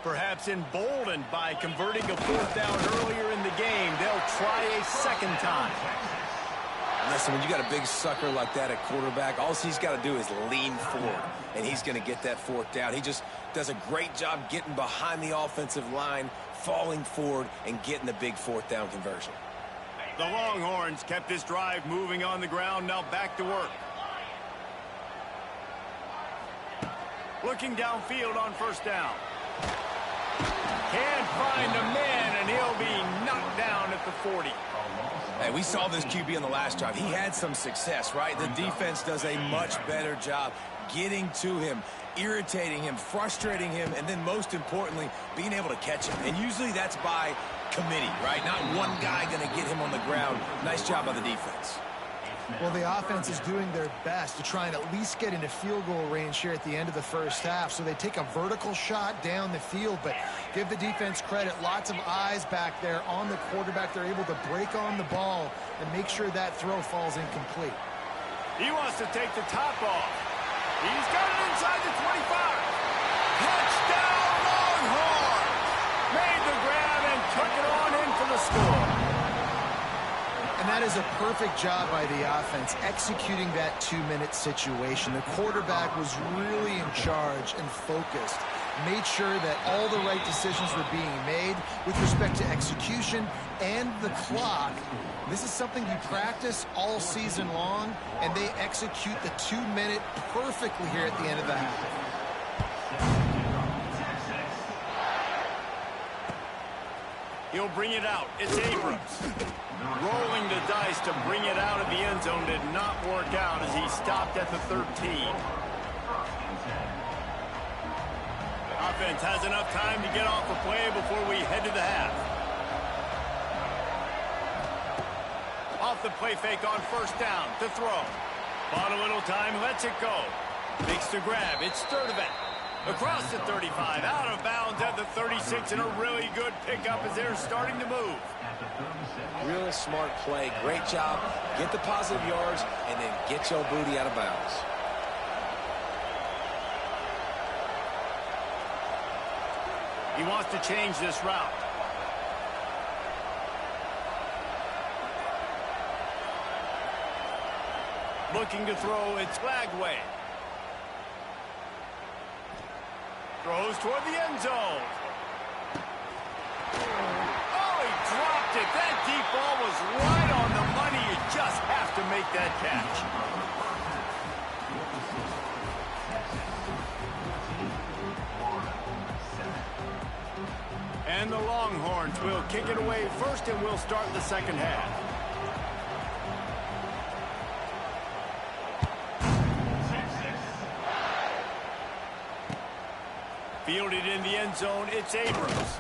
Speaker 1: Perhaps emboldened by converting a fourth down earlier in the game, they'll try a second time.
Speaker 3: Listen, when you got a big sucker like that at quarterback, all he's got to do is lean forward, and he's going to get that fourth down. He just does a great job getting behind the offensive line, falling forward, and getting the big fourth down conversion.
Speaker 1: The Longhorns kept this drive moving on the ground, now back to work. Looking downfield on first down. Can't find a man, and he'll be knocked down at the 40.
Speaker 3: Hey, we saw this QB on the last drive. He had some success, right? The defense does a much better job getting to him, irritating him, frustrating him, and then most importantly, being able to catch him. And usually that's by committee, right? Not one guy going to get him on the ground. Nice job by the defense.
Speaker 2: Well, the offense is doing their best to try and at least get into field goal range here at the end of the first half. So they take a vertical shot down the field, but give the defense credit. Lots of eyes back there on the quarterback. They're able to break on the ball and make sure that throw falls incomplete.
Speaker 1: He wants to take the top off. He's got it inside the 25. Touchdown, Longhorns! Made the grab and took it on in for the score.
Speaker 2: And that is a perfect job by the offense, executing that 2-minute situation. The quarterback was really in charge and focused, made sure that all the right decisions were being made with respect to execution and the clock. This is something you practice all season long, and they execute the 2-minute perfectly here at the end of the half.
Speaker 1: He'll bring it out. It's Abrams. Rolling the dice to bring it out of the end zone did not work out as he stopped at the 13. Offense has enough time to get off the play before we head to the half. Off the play fake on first down to throw. Bought a little time, lets it go. Makes the grab. It's Sturdivant. Across the 35, out of bounds at the 36, and a really good pickup as they're starting to move.
Speaker 3: Real smart play. Great job. Get the positive yards, and then get your booty out of bounds.
Speaker 1: He wants to change this route. Looking to throw, it's Flagway. Throws toward the end zone. Oh, he dropped it. That deep ball was right on the money. You just have to make that catch. And the Longhorns will kick it away first, and we'll start the second half. Fielded in the end zone, it's Abrams.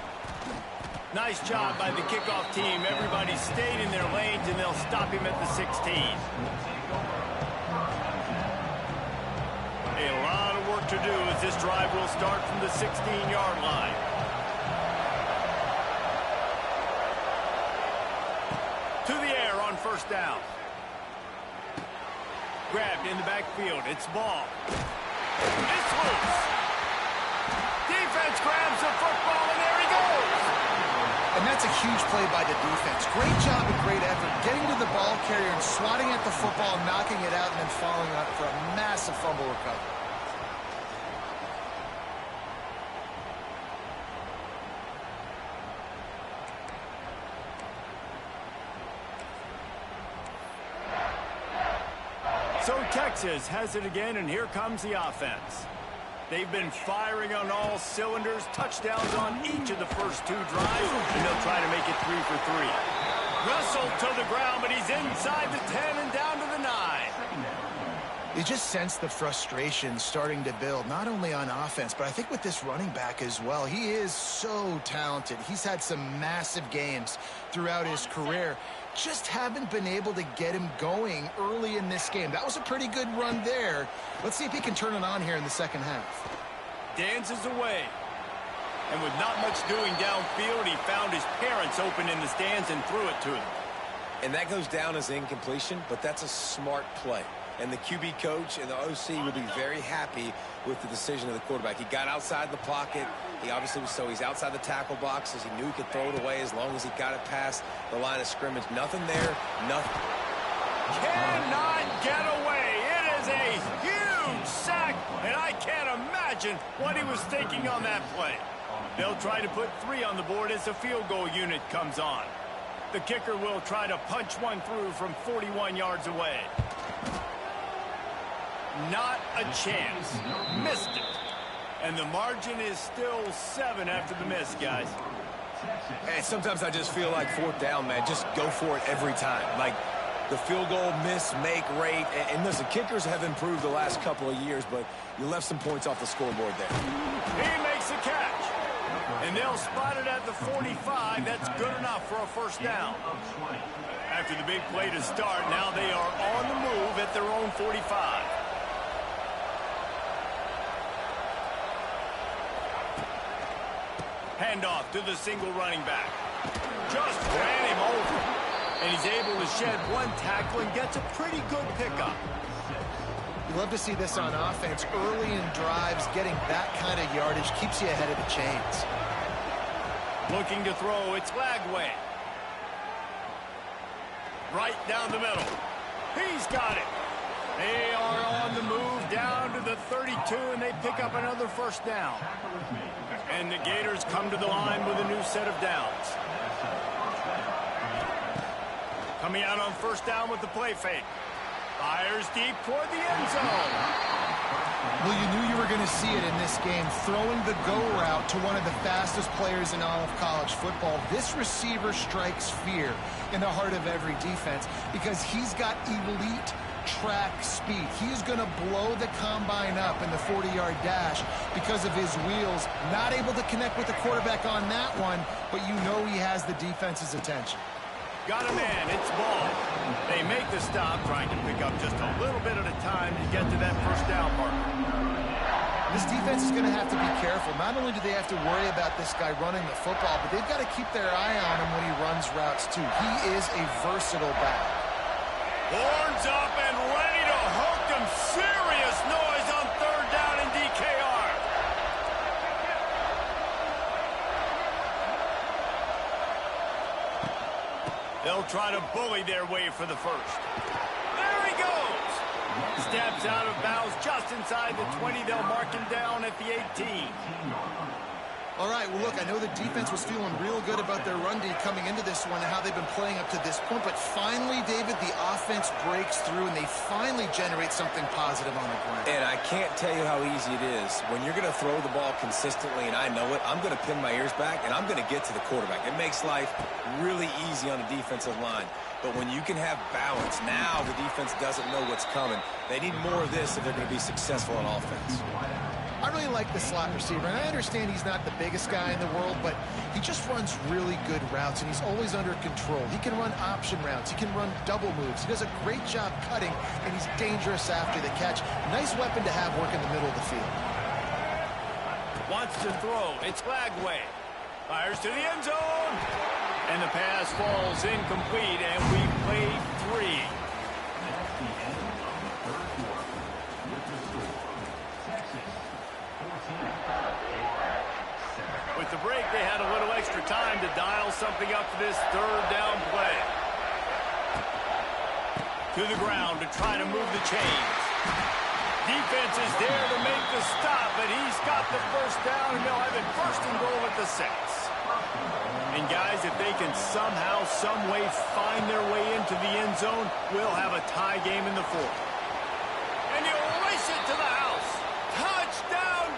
Speaker 1: Nice job by the kickoff team. Everybody stayed in their lanes, and they'll stop him at the 16. A lot of work to do as this drive will start from the 16-yard line. To the air on first down. Grabbed in the backfield. It's Ball. It's loose. Defense grabs the football, and there he goes.
Speaker 2: And that's a huge play by the defense. Great job and great effort getting to the ball carrier and swatting at the football, knocking it out, and then falling on it for a massive fumble recovery.
Speaker 1: So Texas has it again, and here comes the offense. They've been firing on all cylinders, touchdowns on each of the first 2 drives, and they'll try to make it 3 for 3. Wrestled to the ground, but he's inside the 10 and down to the 9.
Speaker 2: You just sense the frustration starting to build, not only on offense, but I think with this running back as well. He is so talented. He's had some massive games throughout his career. Just haven't been able to get him going early in this game. That was a pretty good run there. Let's see if he can turn it on here in the second half.
Speaker 1: Dances away. And with not much doing downfield, he found his parents open in the stands and threw it to them.
Speaker 3: And that goes down as incompletion, but that's a smart play. And the QB coach and the OC will be very happy with the decision of the quarterback. He got outside the pocket. He obviously was he's outside the tackle boxes. He knew he could throw it away as long as he got it past the line of scrimmage. Nothing there, nothing.
Speaker 1: Cannot get away. It is a huge sack, and I can't imagine what he was thinking on that play. They'll try to put 3 on the board as the field goal unit comes on. The kicker will try to punch one through from 41 yards away. Not a chance. Missed it. And the margin is still 7 after the miss, guys.
Speaker 3: Hey, sometimes I just feel like 4th down, man. Just go for it every time. Like the field goal miss-make rate. And listen, kickers have improved the last couple of years, but you left some points off the scoreboard there.
Speaker 1: He makes a catch. And they'll spot it at the 45. That's good enough for a 1st down. After the big play to start, now they are on the move at their own 45. Handoff to the single running back. Just ran him over. And he's able to shed 1 tackle and gets a pretty good pickup.
Speaker 2: You love to see this on offense. Early in drives, getting that kind of yardage keeps you ahead of the chains.
Speaker 1: Looking to throw, it's Lagway. Right down the middle. He's got it. They are on the move down to the 32, and they pick up another 1st down. And the Gators come to the line with a new set of downs. Coming out on 1st down with the play fake. Fires deep toward the end zone.
Speaker 2: Well, you knew you were going to see it in this game, throwing the go route to one of the fastest players in all of college football. This receiver strikes fear in the heart of every defense because he's got elite track speed. He's going to blow the combine up in the 40-yard dash because of his wheels. Not able to connect with the quarterback on that one, but you know he has the defense's attention.
Speaker 1: Got a man, it's ball. They make the stop, trying to pick up just a little bit at a time to get to that 1st down marker.
Speaker 2: This defense is going to have to be careful. Not only do they have to worry about this guy running the football, but they've got to keep their eye on him when he runs routes too. He is a versatile back.
Speaker 1: Horns up and ready to hook them. Serious noise on 3rd down in DKR. They'll try to bully their way for the 1st. There he goes. Steps out of bounds just inside the 20. They'll mark him down at the 18.
Speaker 2: All right, well, look, I know the defense was feeling real good about their run D coming into this one and how they've been playing up to this point, but finally, David, the offense breaks through and they finally generate something positive on the ground.
Speaker 3: And I can't tell you how easy it is. When you're going to throw the ball consistently, and I know it, I'm going to pin my ears back, and I'm going to get to the quarterback. It makes life really easy on the defensive line. But when you can have balance, now the defense doesn't know what's coming. They need more of this if they're going to be successful on offense.
Speaker 2: I really like the slot receiver, and I understand he's not the biggest guy in the world, but he just runs really good routes, and he's always under control. He can run option routes. He can run double moves. He does a great job cutting, and he's dangerous after the catch. Nice weapon to have work in the middle of the field.
Speaker 1: Wants to throw. It's Lagway. Fires to the end zone. And the pass falls incomplete, and we play 3. With the break, they had a little extra time to dial something up for this 3rd down play. To the ground to try to move the chains. Defense is there to make the stop, but he's got the 1st down, and they'll have it 1st and goal at the 6. And guys, if they can somehow, some way find their way into the end zone, we'll have a tie game in the 4th. And he'll race it to the house. Touchdown,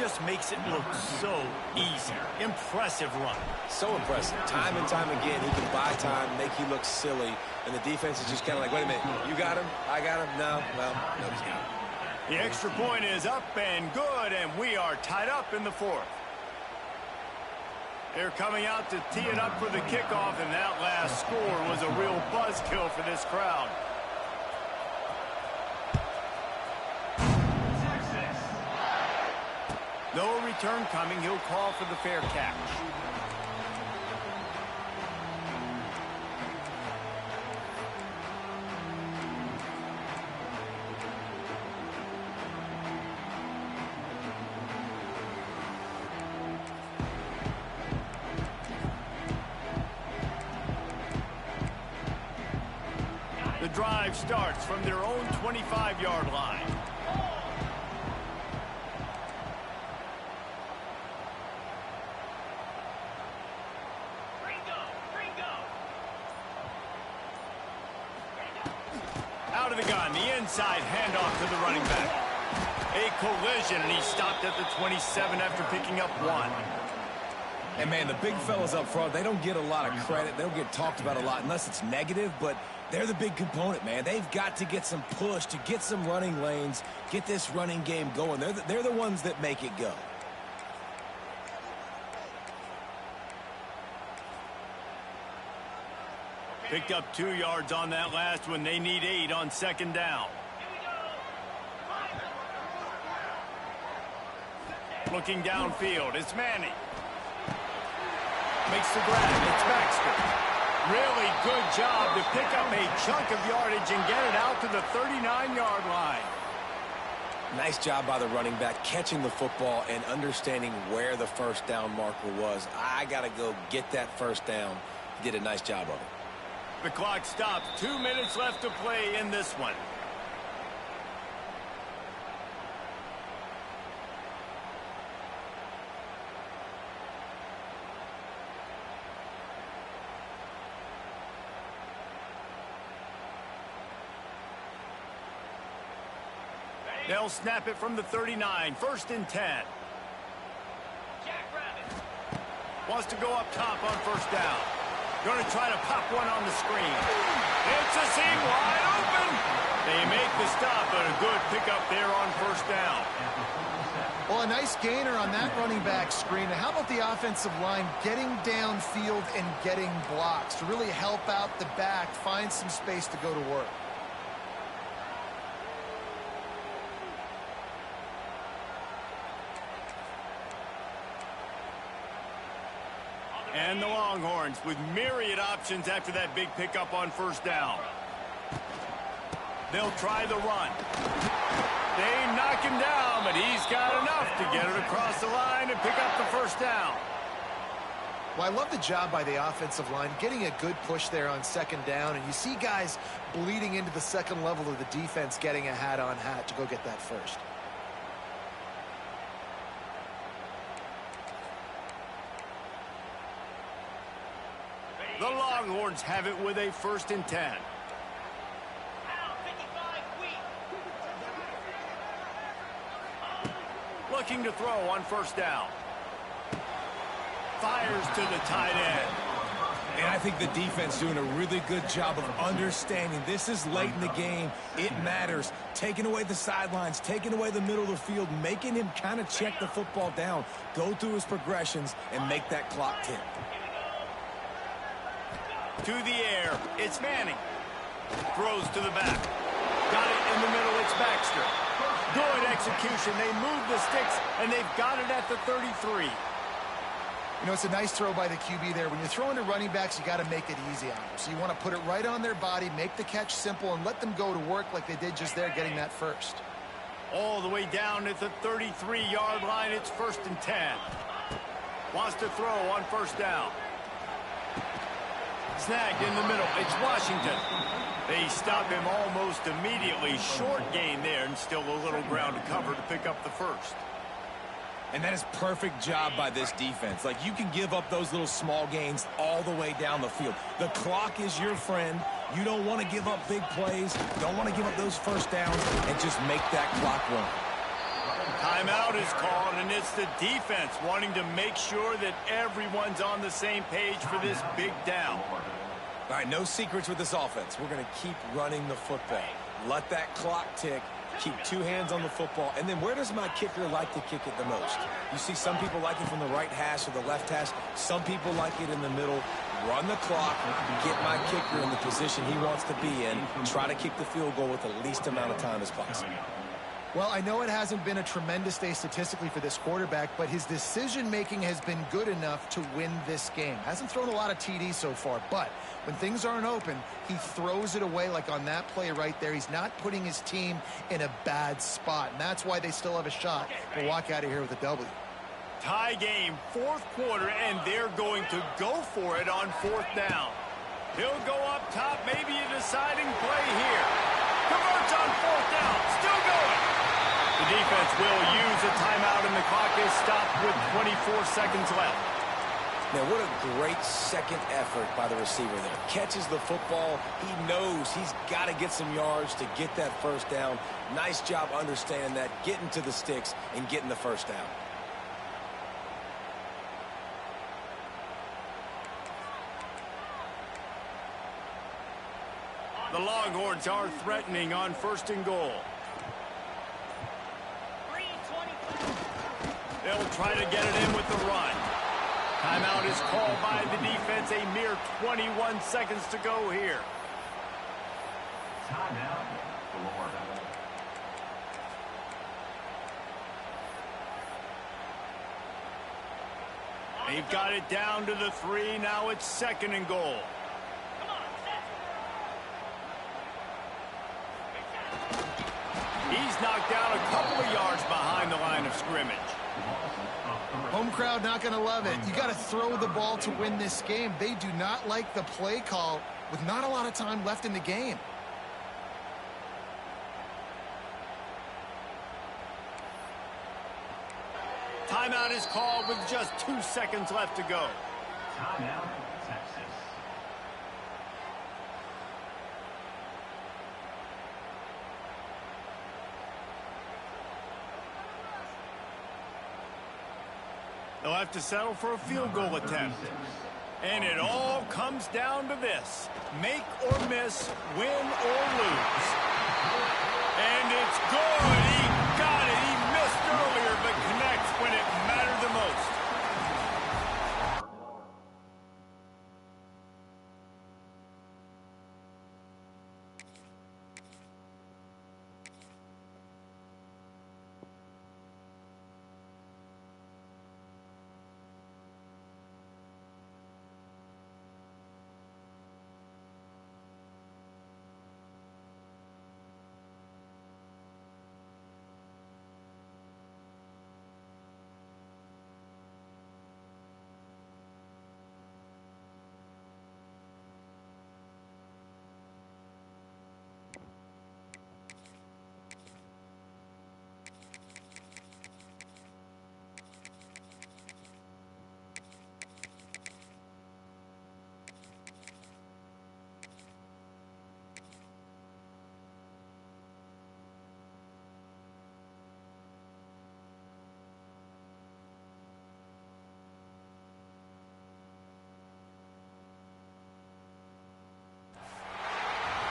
Speaker 1: just makes it look so easy. Impressive run.
Speaker 3: So impressive. Time and time again, he can buy time, make you look silly, and the defense is just kind of like, wait a minute, you got him? I got him? No, well, nobody's got him.
Speaker 1: The extra point is up and good, and we are tied up in the fourth. They're coming out to tee it up for the kickoff, and that last score was a real buzzkill for this crowd. No return coming. He'll call for the fair catch. The drive starts from their own 25-yard line. Out of the gun, the inside handoff to the running back. A collision, and he stopped at the 27 after picking up 1.
Speaker 3: And, man, the big fellas up front, they don't get a lot of credit. They don't get talked about a lot unless it's negative, but they're the big component, man. They've got to get some push, to get some running lanes, get this running game going. They're the ones that make it go.
Speaker 1: Picked up 2 yards on that last one. They need 8 on second down. Looking downfield, it's Manning. Makes the grab, it's Baxter. Really good job to pick up a chunk of yardage and get it out to the 39-yard line.
Speaker 3: Nice job by the running back, catching the football and understanding where the first down marker was. I got to go get that first down. He did a nice job of it.
Speaker 1: The clock stops. 2 minutes left to play in this one. They'll snap it from the 39. 1st and 10. Wants to go up top on first down. Going to try to pop one on the screen. It's a seam wide open. They make the stop, but a good pickup there on first down.
Speaker 2: Well, a nice gainer on that running back screen. How about the offensive line getting downfield and getting blocks to really help out the back, find some space to go to work?
Speaker 1: And the Longhorns with myriad options after that big pickup on first down. They'll try the run. They knock him down, but he's got enough to get it across the line and pick up the first down.
Speaker 2: Well, I love the job by the offensive line, getting a good push there on second down, and you see guys bleeding into the second level of the defense, getting a hat-on-hat to go get that first.
Speaker 1: The Longhorns have it with a 1st and 10. Looking to throw on first down. Fires to the tight end.
Speaker 3: And I think the defense doing a really good job of understanding this is late in the game. It matters. Taking away the sidelines, taking away the middle of the field, making him kind of check the football down, go through his progressions, and make that clock tick.
Speaker 1: To the air, it's Manning. Throws to the back. Got it in the middle, it's Baxter. Good execution. They move the sticks, and they've got it at the 33.
Speaker 2: You know, it's a nice throw by the QB there. When you're throwing to running backs, you got to make it easy on them. So you want to put it right on their body, make the catch simple, and let them go to work like they did just there, getting that first.
Speaker 1: All the way down at the 33-yard line, it's 1st and 10. Wants to throw on first down. Snagged in the middle. It's Washington. They stop him almost immediately. Short gain there, and still a little ground to cover to pick up the first.
Speaker 3: And that is perfect job by this defense. Like, you can give up those little small gains all the way down the field. The clock is your friend. You don't want to give up big plays. Don't want to give up those first downs and just make that clock run.
Speaker 1: Time Timeout is called, and it's the defense wanting to make sure that everyone's on the same page for this big down.
Speaker 3: All right, no secrets with this offense. We're going to keep running the football. Let that clock tick. Keep two hands on the football. And then where does my kicker like to kick it the most? You see some people like it from the right hash or the left hash. Some people like it in the middle. Run the clock, get my kicker in the position he wants to be in, try to kick the field goal with the least amount of time as possible.
Speaker 2: Well, I know it hasn't been a tremendous day statistically for this quarterback, but his decision-making has been good enough to win this game. Hasn't thrown a lot of TDs so far, but when things aren't open, he throws it away like on that play right there. He's not putting his team in a bad spot, and that's why they still have a shot to walk out of here with a W.
Speaker 1: Tie game, fourth quarter, and they're going to go for it on fourth down. He'll go up top, maybe a deciding play here. Converts on fourth down, still going. The defense will use a timeout, and the clock is stopped with 24 seconds left.
Speaker 3: Now, what a great second effort by the receiver there. Catches the football. He knows he's got to get some yards to get that first down. Nice job understanding that, getting to the sticks and getting the first down.
Speaker 1: The Longhorns are threatening on first and goal. They'll try to get it in with the run. Timeout is called by the defense. A mere 21 seconds to go here.
Speaker 4: Timeout, Florida.
Speaker 1: They've got it down to the 3. Now it's second and goal. He's knocked down a couple of yards behind the line of scrimmage.
Speaker 2: Home crowd not going to love it. You got to throw the ball to win this game. They do not like the play call with not a lot of time left in the game.
Speaker 1: Timeout is called with just 2 seconds left to go.
Speaker 4: Timeout, Texas.
Speaker 1: They'll have to settle for a field goal attempt. And it all comes down to this. Make or miss, win or lose. And it's good. He got it. He missed earlier, but connects when it mattered the most.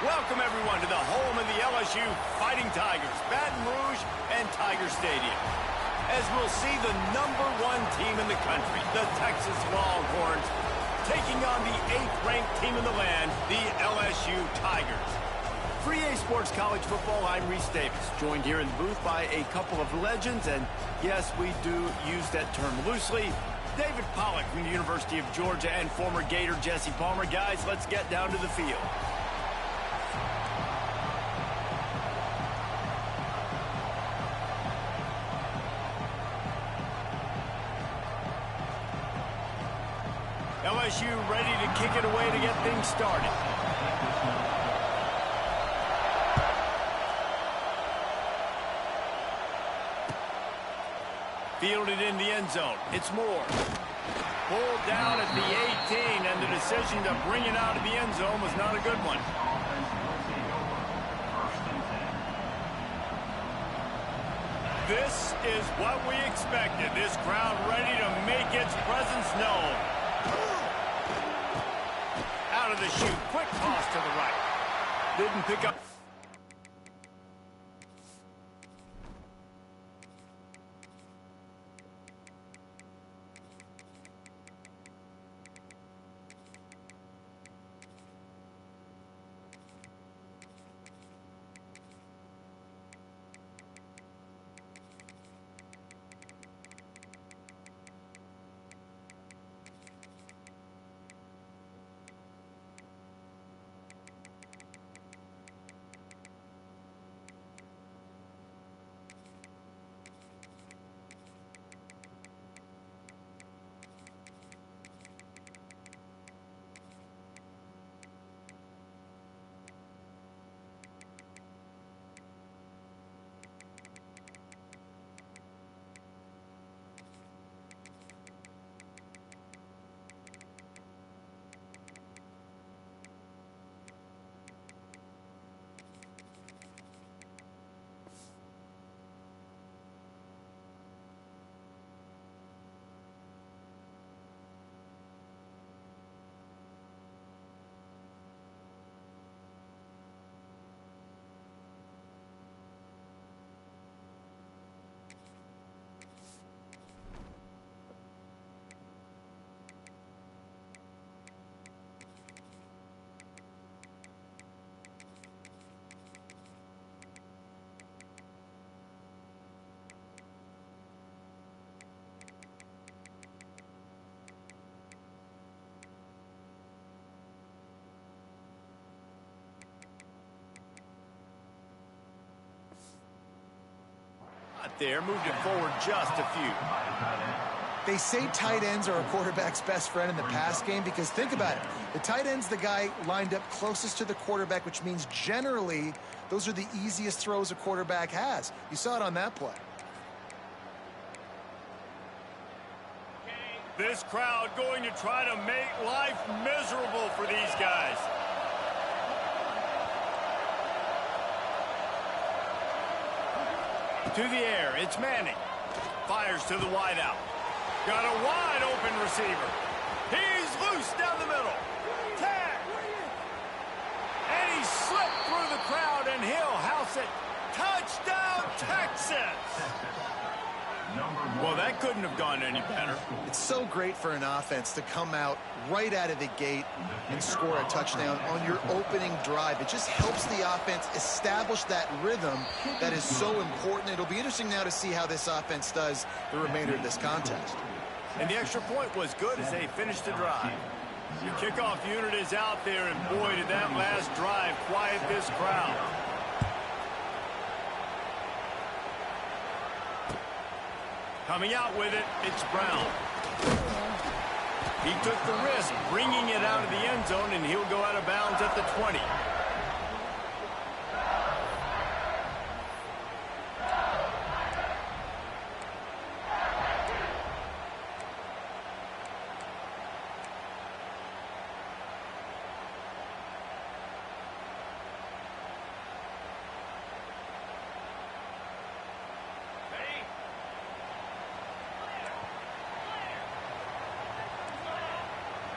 Speaker 1: Welcome, everyone, to the home of the LSU Fighting Tigers, Baton Rouge and Tiger Stadium. As we'll see the #1 team in the country, the Texas Longhorns, taking on the 8th-ranked team in the land, the LSU Tigers. For EA Sports College Football, I'm Reese Davis, joined here in the booth by a couple of legends, and yes, we do use that term loosely. David Pollack from the University of Georgia and former Gator Jesse Palmer. Guys, let's get down to the field. LSU ready to kick it away to get things started. Fielded in the end zone. It's Moore. Pulled down at the 18, and the decision to bring it out of the end zone was not a good one. This is what we expected. This crowd ready to make its presence known. Out of the chute. Quick toss to the right. Didn't pick up. There, moved it forward just a few.
Speaker 2: They say tight ends are a quarterback's best friend in the pass game because think about it. The tight end's the guy lined up closest to the quarterback, which means generally those are the easiest throws a quarterback has. You saw it on that play.
Speaker 1: This crowd going to try to make life miserable for these guys. To the air, it's Manning. Fires to the wideout. Got a wide open receiver. He's loose down the middle. Tag. And he slipped through the crowd and he'll house it. Touchdown, Texas! Well, that couldn't have gone any better.
Speaker 2: It's so great for an offense to come out right out of the gate and score a touchdown on your opening drive. It just helps the offense establish that rhythm that is so important. It'll be interesting now to see how this offense does the remainder of this contest.
Speaker 1: And the extra point was good as they finished the drive. The kickoff unit is out there, and boy, did that last drive quiet this crowd. Coming out with it, it's Brown. He took the risk, bringing it out of the end zone, and he'll go out of bounds at the 20.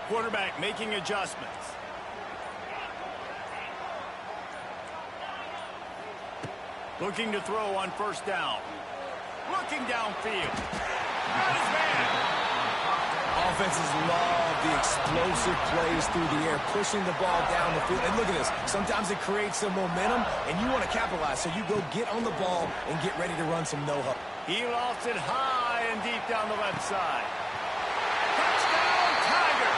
Speaker 1: Quarterback making adjustments. Looking to throw on first down. Looking downfield. Got his man.
Speaker 3: Offenses love the explosive plays through the air, pushing the ball down the field. And look at this. Sometimes it creates some momentum, and you want to capitalize. So you go get on the ball and get ready to run some no-huddle.
Speaker 1: He lost it high and deep down the left side. Touchdown, Tiger!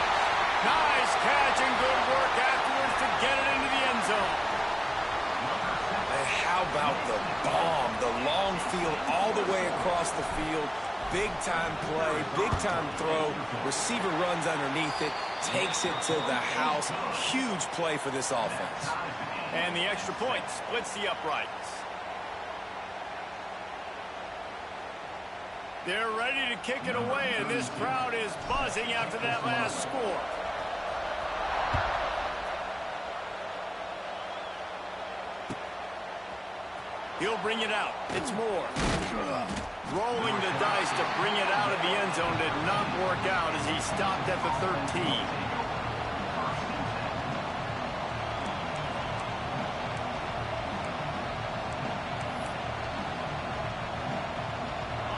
Speaker 1: Nice catch and good work afterwards to get it into the end zone.
Speaker 3: And how about the bomb, the long field all the way across the field. Big-time play, big-time throw. Receiver runs underneath it, takes it to the house. Huge play for this offense.
Speaker 1: And the extra point splits the uprights. They're ready to kick it away, and this crowd is buzzing after that last score. He'll bring it out. It's Moore. Rolling the dice to bring it out of the end zone did not work out as he stopped at the 13.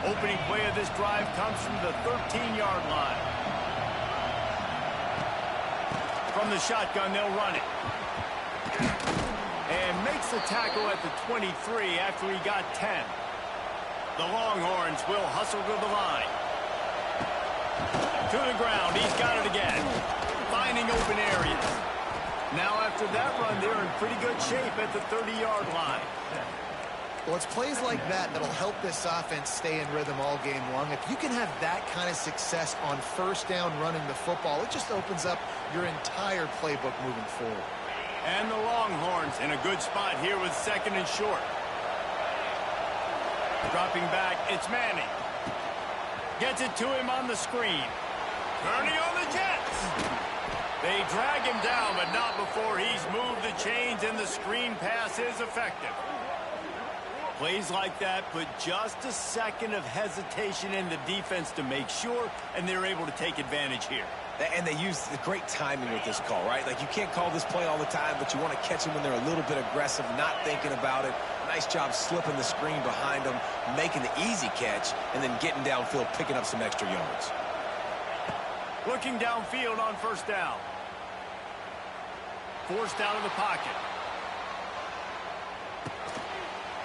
Speaker 1: Opening play of this drive comes from the 13-yard line. From the shotgun, they'll run it. And makes the tackle at the 23 after he got 10. The Longhorns will hustle to the line. To the ground, he's got it again. Finding open areas. Now after that run, they're in pretty good shape at the 30-yard line.
Speaker 2: Well, it's plays like that that'll help this offense stay in rhythm all game long. If you can have that kind of success on first down running the football, it just opens up your entire playbook moving forward.
Speaker 1: And the Longhorns in a good spot here with second and short. Dropping back, it's Manning. Gets it to him on the screen. Turning on the Jets. They drag him down, but not before he's moved the chains, and the screen pass is effective. Plays like that put just a second of hesitation in the defense to make sure, and they're able to take advantage here.
Speaker 3: And they use the great timing with this call, right? Like, you can't call this play all the time, but you want to catch them when they're a little bit aggressive, not thinking about it. Nice job slipping the screen behind them, making the easy catch, and then getting downfield, picking up some extra yards.
Speaker 1: Looking downfield on first down. Forced out of the pocket.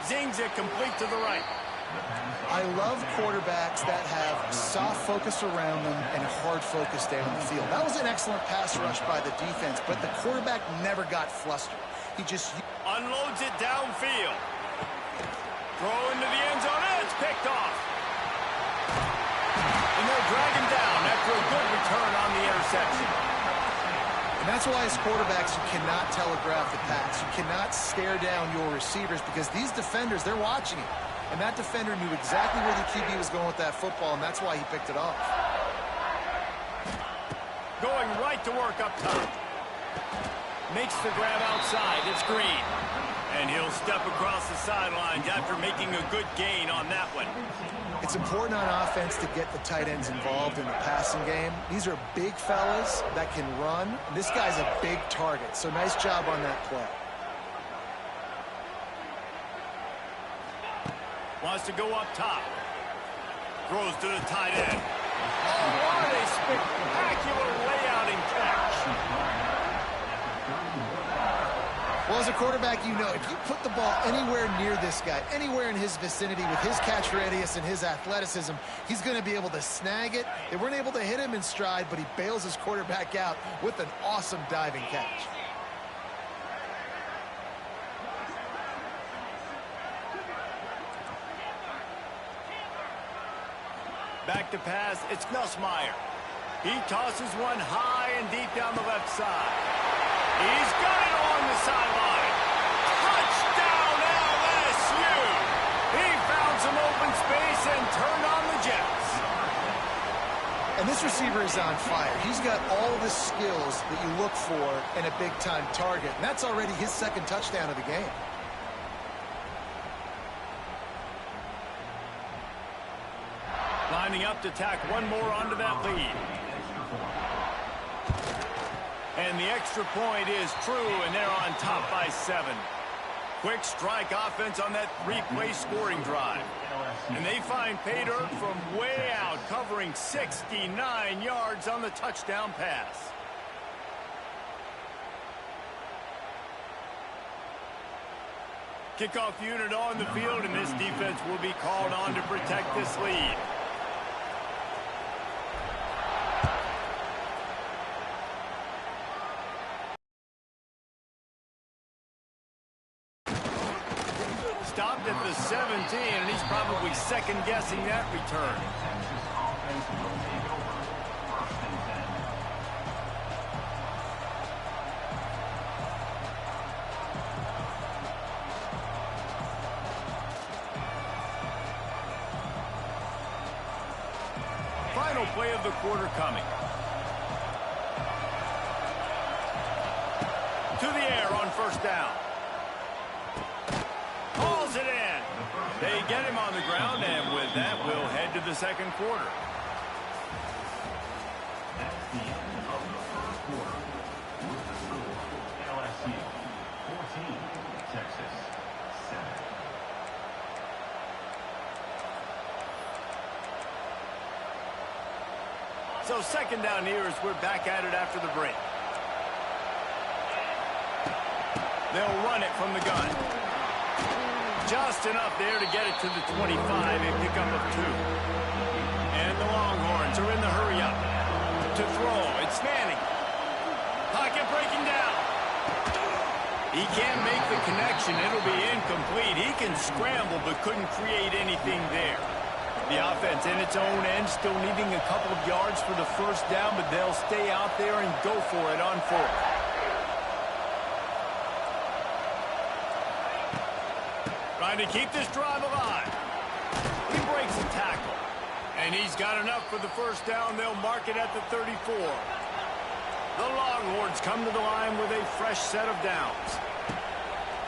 Speaker 1: Zings it complete to the right.
Speaker 2: I love quarterbacks that have soft focus around them and hard focus down the field. That was an excellent pass rush by the defense, but the quarterback never got flustered. He just
Speaker 1: unloads it downfield. Throw into the end zone, and it's picked off. And they'll drag him down after a good return on the interception.
Speaker 2: And that's why as quarterbacks, you cannot telegraph the pass. You cannot stare down your receivers because these defenders, they're watching it. And that defender knew exactly where the QB was going with that football, and that's why he picked it off.
Speaker 1: Going right to work up top. Makes the grab outside. It's Green. And he'll step across the sidelines after making a good gain on that one.
Speaker 2: It's important on offense to get the tight ends involved in the passing game. These are big fellas that can run. This guy's a big target, so nice job on that play.
Speaker 1: Wants to go up top. Throws to the tight end. Oh, what a spectacular layout and catch.
Speaker 2: Well, as a quarterback, you know, if you put the ball anywhere near this guy, anywhere in his vicinity with his catch radius and his athleticism, he's going to be able to snag it. They weren't able to hit him in stride, but he bails his quarterback out with an awesome diving catch.
Speaker 1: Back to pass, it's Nussmeier. He tosses one high and deep down the left side. He's got it along the sideline. Touchdown, LSU! He found some open space and turned on the Jets.
Speaker 2: And this receiver is on fire. He's got all the skills that you look for in a big-time target. And that's already his second touchdown of the game.
Speaker 1: Lining up to tack one more onto that lead. And the extra point is true, and they're on top by 7. Quick strike offense on that 3-play scoring drive. And they find pay dirt from way out, covering 69 yards on the touchdown pass. Kickoff unit on the field, and this defense will be called on to protect this lead. Stopped at the 17, and he's probably second-guessing that return. Final play of the quarter coming. To the air on first down. Hauls it in. ground, and with that, we'll head to the second quarter.
Speaker 4: That's the end of the first quarter. With the score, LSU 14, Texas 7.
Speaker 1: So second down here as we're back at it after the break. They'll run it from the gun. Just enough there to get it to the 25 and pick up of 2. And the Longhorns are in the hurry up. To throw, it's Manning. Pocket breaking down. He can't make the connection. It'll be incomplete. He can scramble but couldn't create anything there. The offense in its own end still needing a couple of yards for the first down, but they'll stay out there and go for it on 4th. Trying to keep this drive alive. He breaks the tackle. And he's got enough for the first down. They'll mark it at the 34. The Longhorns come to the line with a fresh set of downs.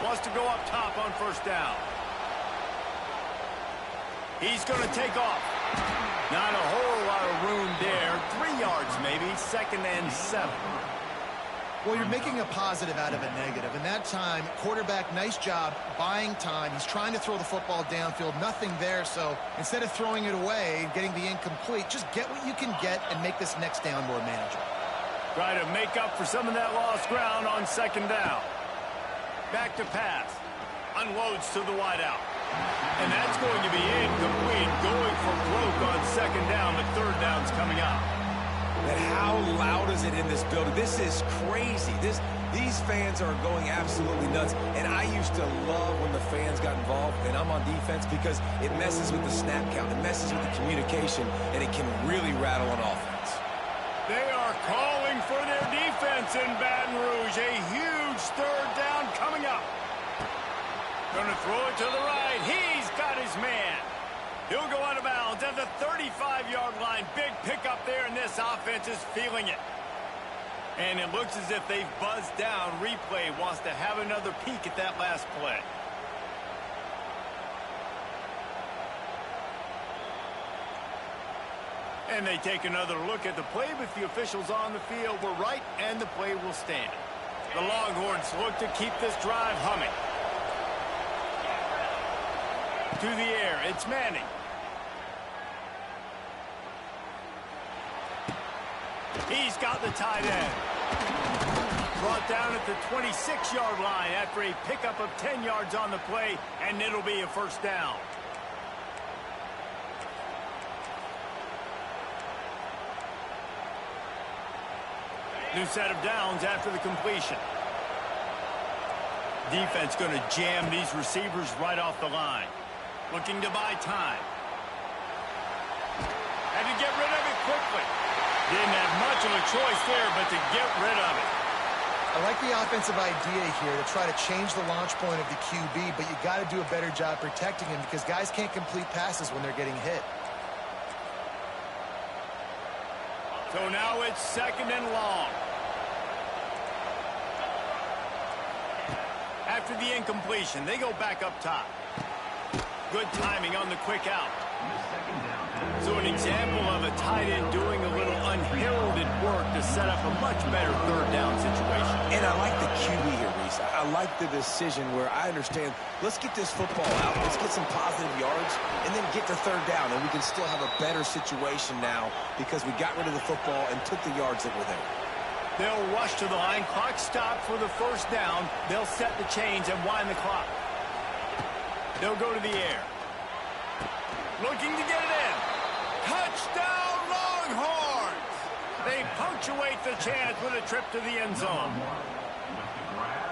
Speaker 1: Wants to go up top on first down. He's going to take off. Not a whole lot of room there. 3 yards maybe. 2nd and 7.
Speaker 2: Well, you're making a positive out of a negative. And that time, quarterback, nice job buying time. He's trying to throw the football downfield. Nothing there. So instead of throwing it away and getting the incomplete, just get what you can get and make this next down more manageable.
Speaker 1: Try to make up for some of that lost ground on 2nd down. Back to pass. Unloads to the wideout. And that's going to be incomplete. Going for broke on 2nd down, but 3rd down's coming up.
Speaker 3: And how loud is it in this building? This is crazy. These fans are going absolutely nuts. And I used to love when the fans got involved, and I'm on defense, because it messes with the snap count. It messes with the communication, and it can really rattle an offense.
Speaker 1: They are calling for their defense in Baton Rouge. A huge 3rd down coming up. Going to throw it to the right. He's got his man. He'll go out of bounds at the 35-yard line. Big pickup there, and this offense is feeling it. And it looks as if they've buzzed down. Replay wants to have another peek at that last play. And they take another look at the play, but the officials on the field were right, and the play will stand. The Longhorns look to keep this drive humming. To the air, it's Manning. He's got the tight end. Brought down at the 26-yard line after a pickup of 10 yards on the play, and it'll be a first down. New set of downs after the completion. Defense going to jam these receivers right off the line. Looking to buy time. Had to get rid of it quickly. Didn't have much of a choice there, but to get rid of it.
Speaker 2: I like the offensive idea here to try to change the launch point of the QB, but you got to do a better job protecting him because guys can't complete passes when they're getting hit.
Speaker 1: So now it's 2nd and long. After the incompletion, they go back up top. Good timing on the quick out. So an example of a tight end doing a little unheralded work to set up a much better 3rd down situation.
Speaker 3: And I like the QB here, Reese. I like the decision where I understand, let's get this football out, let's get some positive yards, and then get to 3rd down, and we can still have a better situation now because we got rid of the football and took the yards that were there.
Speaker 1: They'll rush to the line. Clock stopped for the first down. They'll set the chains and wind the clock. They'll go to the air. Looking to get it in. Touchdown, Longhorns! They punctuate the chance with a trip to the end zone.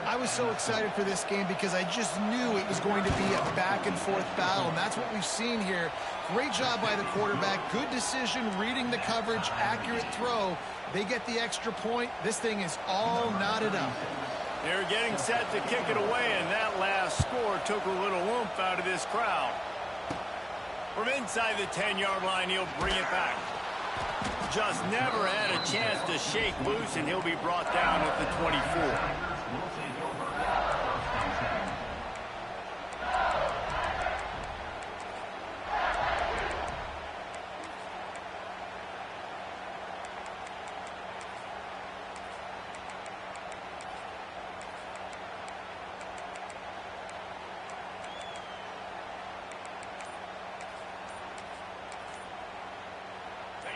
Speaker 2: I was so excited for this game because I just knew it was going to be a back-and-forth battle, and that's what we've seen here. Great job by the quarterback. Good decision, reading the coverage, accurate throw. They get the extra point. This thing is all knotted up.
Speaker 1: They're getting set to kick it away, and that last score took a little oomph out of this crowd. From inside the 10-yard line, he'll bring it back. Just never had a chance to shake loose, and he'll be brought down at the 24.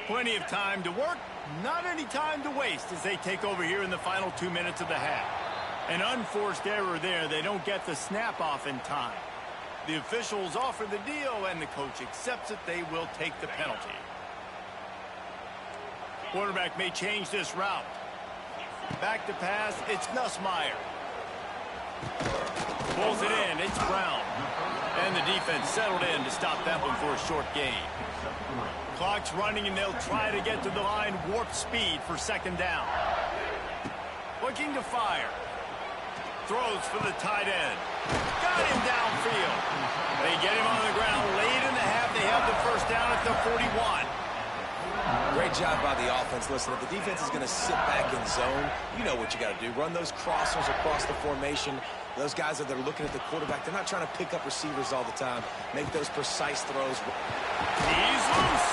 Speaker 1: Plenty of time to work, not any time to waste as they take over here in the final 2 minutes of the half. An unforced error there. They don't get the snap off in time. The officials offer the deal, and the coach accepts it. They will take the penalty. Quarterback may change this route. Back to pass, it's Nussmeier. Pulls it in, it's Brown. And the defense settled in to stop that one for a short gain. Clock's running, and they'll try to get to the line, warp speed for second down. Looking to fire. Throws for the tight end. Got him downfield. They get him on the ground late in the half. They have the first down at the 41.
Speaker 3: Great job by the offense. Listen, if the defense is going to sit back in zone, you know what you got to do. Run those crossers across the formation. Those guys that are looking at the quarterback, they're not trying to pick up receivers all the time. Make those precise throws.
Speaker 1: He's loose.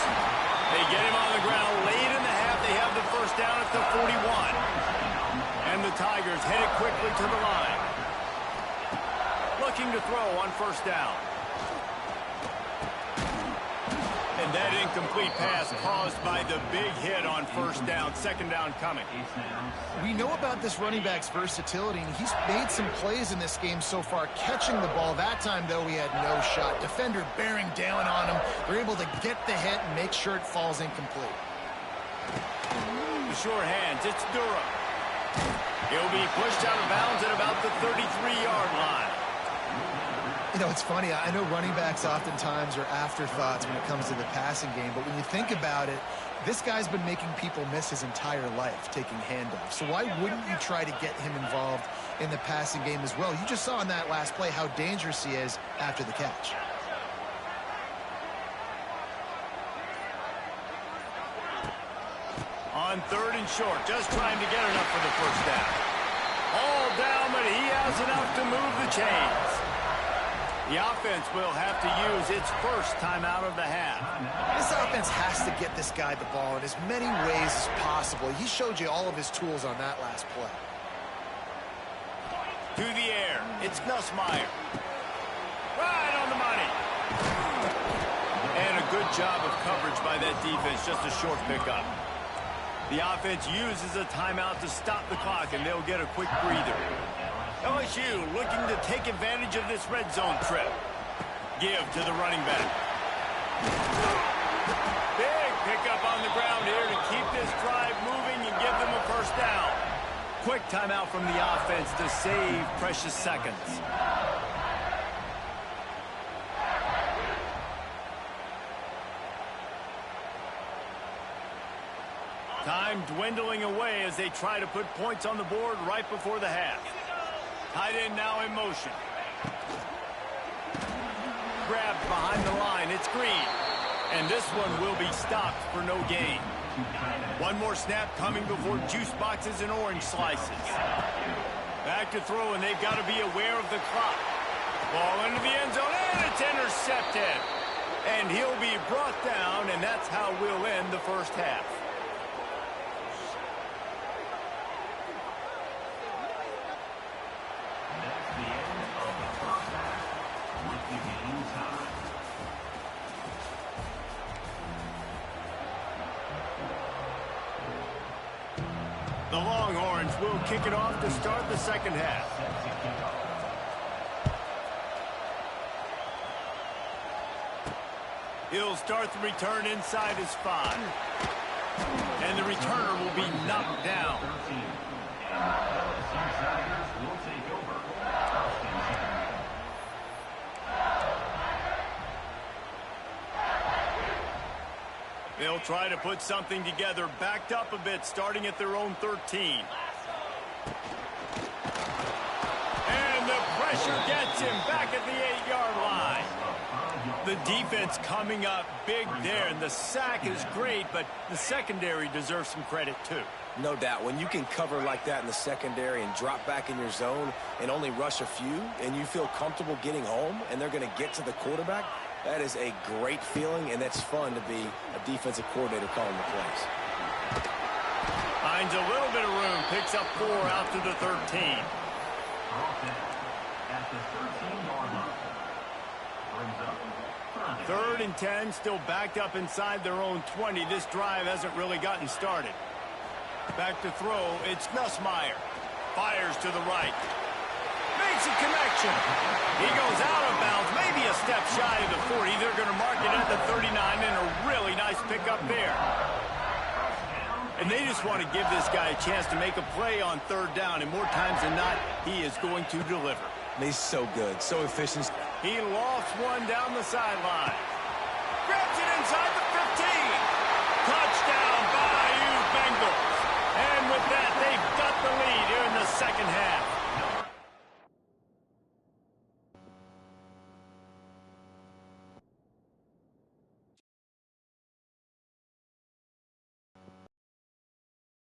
Speaker 1: They get him on the ground late in the half. They have the first down at the 41. And the Tigers headed quickly to the line. Looking to throw on first down. And that incomplete pass caused by the big hit on first down. Second down coming.
Speaker 2: We know about this running back's versatility, and he's made some plays in this game so far catching the ball. That time, though, he had no shot. Defender bearing down on him. They're able to get the hit and make sure it falls incomplete.
Speaker 1: The sure hands, it's Durham. He'll be pushed out of bounds at about the 33-yard line.
Speaker 2: You know, it's funny. I know running backs oftentimes are afterthoughts when it comes to the passing game, but when you think about it, this guy's been making people miss his entire life taking handoffs. So why wouldn't you try to get him involved in the passing game as well? You just saw in that last play how dangerous he is after the catch.
Speaker 1: On third and short, just trying to get enough for the first down. All down, but he has enough to move the chains. The offense will have to use its first timeout of the half.
Speaker 2: This offense has to get this guy the ball in as many ways as possible. He showed you all of his tools on that last play.
Speaker 1: To the air, it's Nussmeier. Right on the money. And a good job of coverage by that defense, just a short pickup. The offense uses a timeout to stop the clock, and they'll get a quick breather. LSU looking to take advantage of this red zone trip. Give to the running back. Big pickup on the ground here to keep this drive moving and give them a first down. Quick timeout from the offense to save precious seconds. Time dwindling away as they try to put points on the board right before the half. Tight end now in motion. Grabbed behind the line. It's Green. And this one will be stopped for no gain. One more snap coming before juice boxes and orange slices. Back to throw, and they've got to be aware of the clock. Ball into the end zone, and it's intercepted. And he'll be brought down, and that's how we'll end the first half. The Longhorns will kick it off to start the second half. He'll start the return inside his 5. And the returner will be knocked down. They'll try to put something together, backed up a bit, starting at their own 13. And the pressure gets him back at the 8-yard line. The defense coming up big there, and the sack is great, but the secondary deserves some credit too.
Speaker 3: No doubt. When you can cover like that in the secondary and drop back in your zone and only rush a few, and you feel comfortable getting home, and they're going to get to the quarterback, that is a great feeling, and that's fun to be a defensive coordinator calling the plays.
Speaker 1: Finds a little bit of room, picks up 4 out to the 13.
Speaker 4: At the 13-yard line. brings up
Speaker 1: 3rd and 10, still backed up inside their own 20. This drive hasn't really gotten started. Back to throw, it's Nussmeier. Fires to the right. Makes a connection. He goes out of bounds, maybe a step shy of the 40. They're going to mark it at the 39, and a really nice pickup there. And they just want to give this guy a chance to make a play on 3rd down, and more times than not, he is going to deliver.
Speaker 3: He's so good, so efficient.
Speaker 1: He lofts one down the sideline. Grabs it inside the 15. Touchdown, Bayou Bengals. And with that, they've got the lead here in the second half.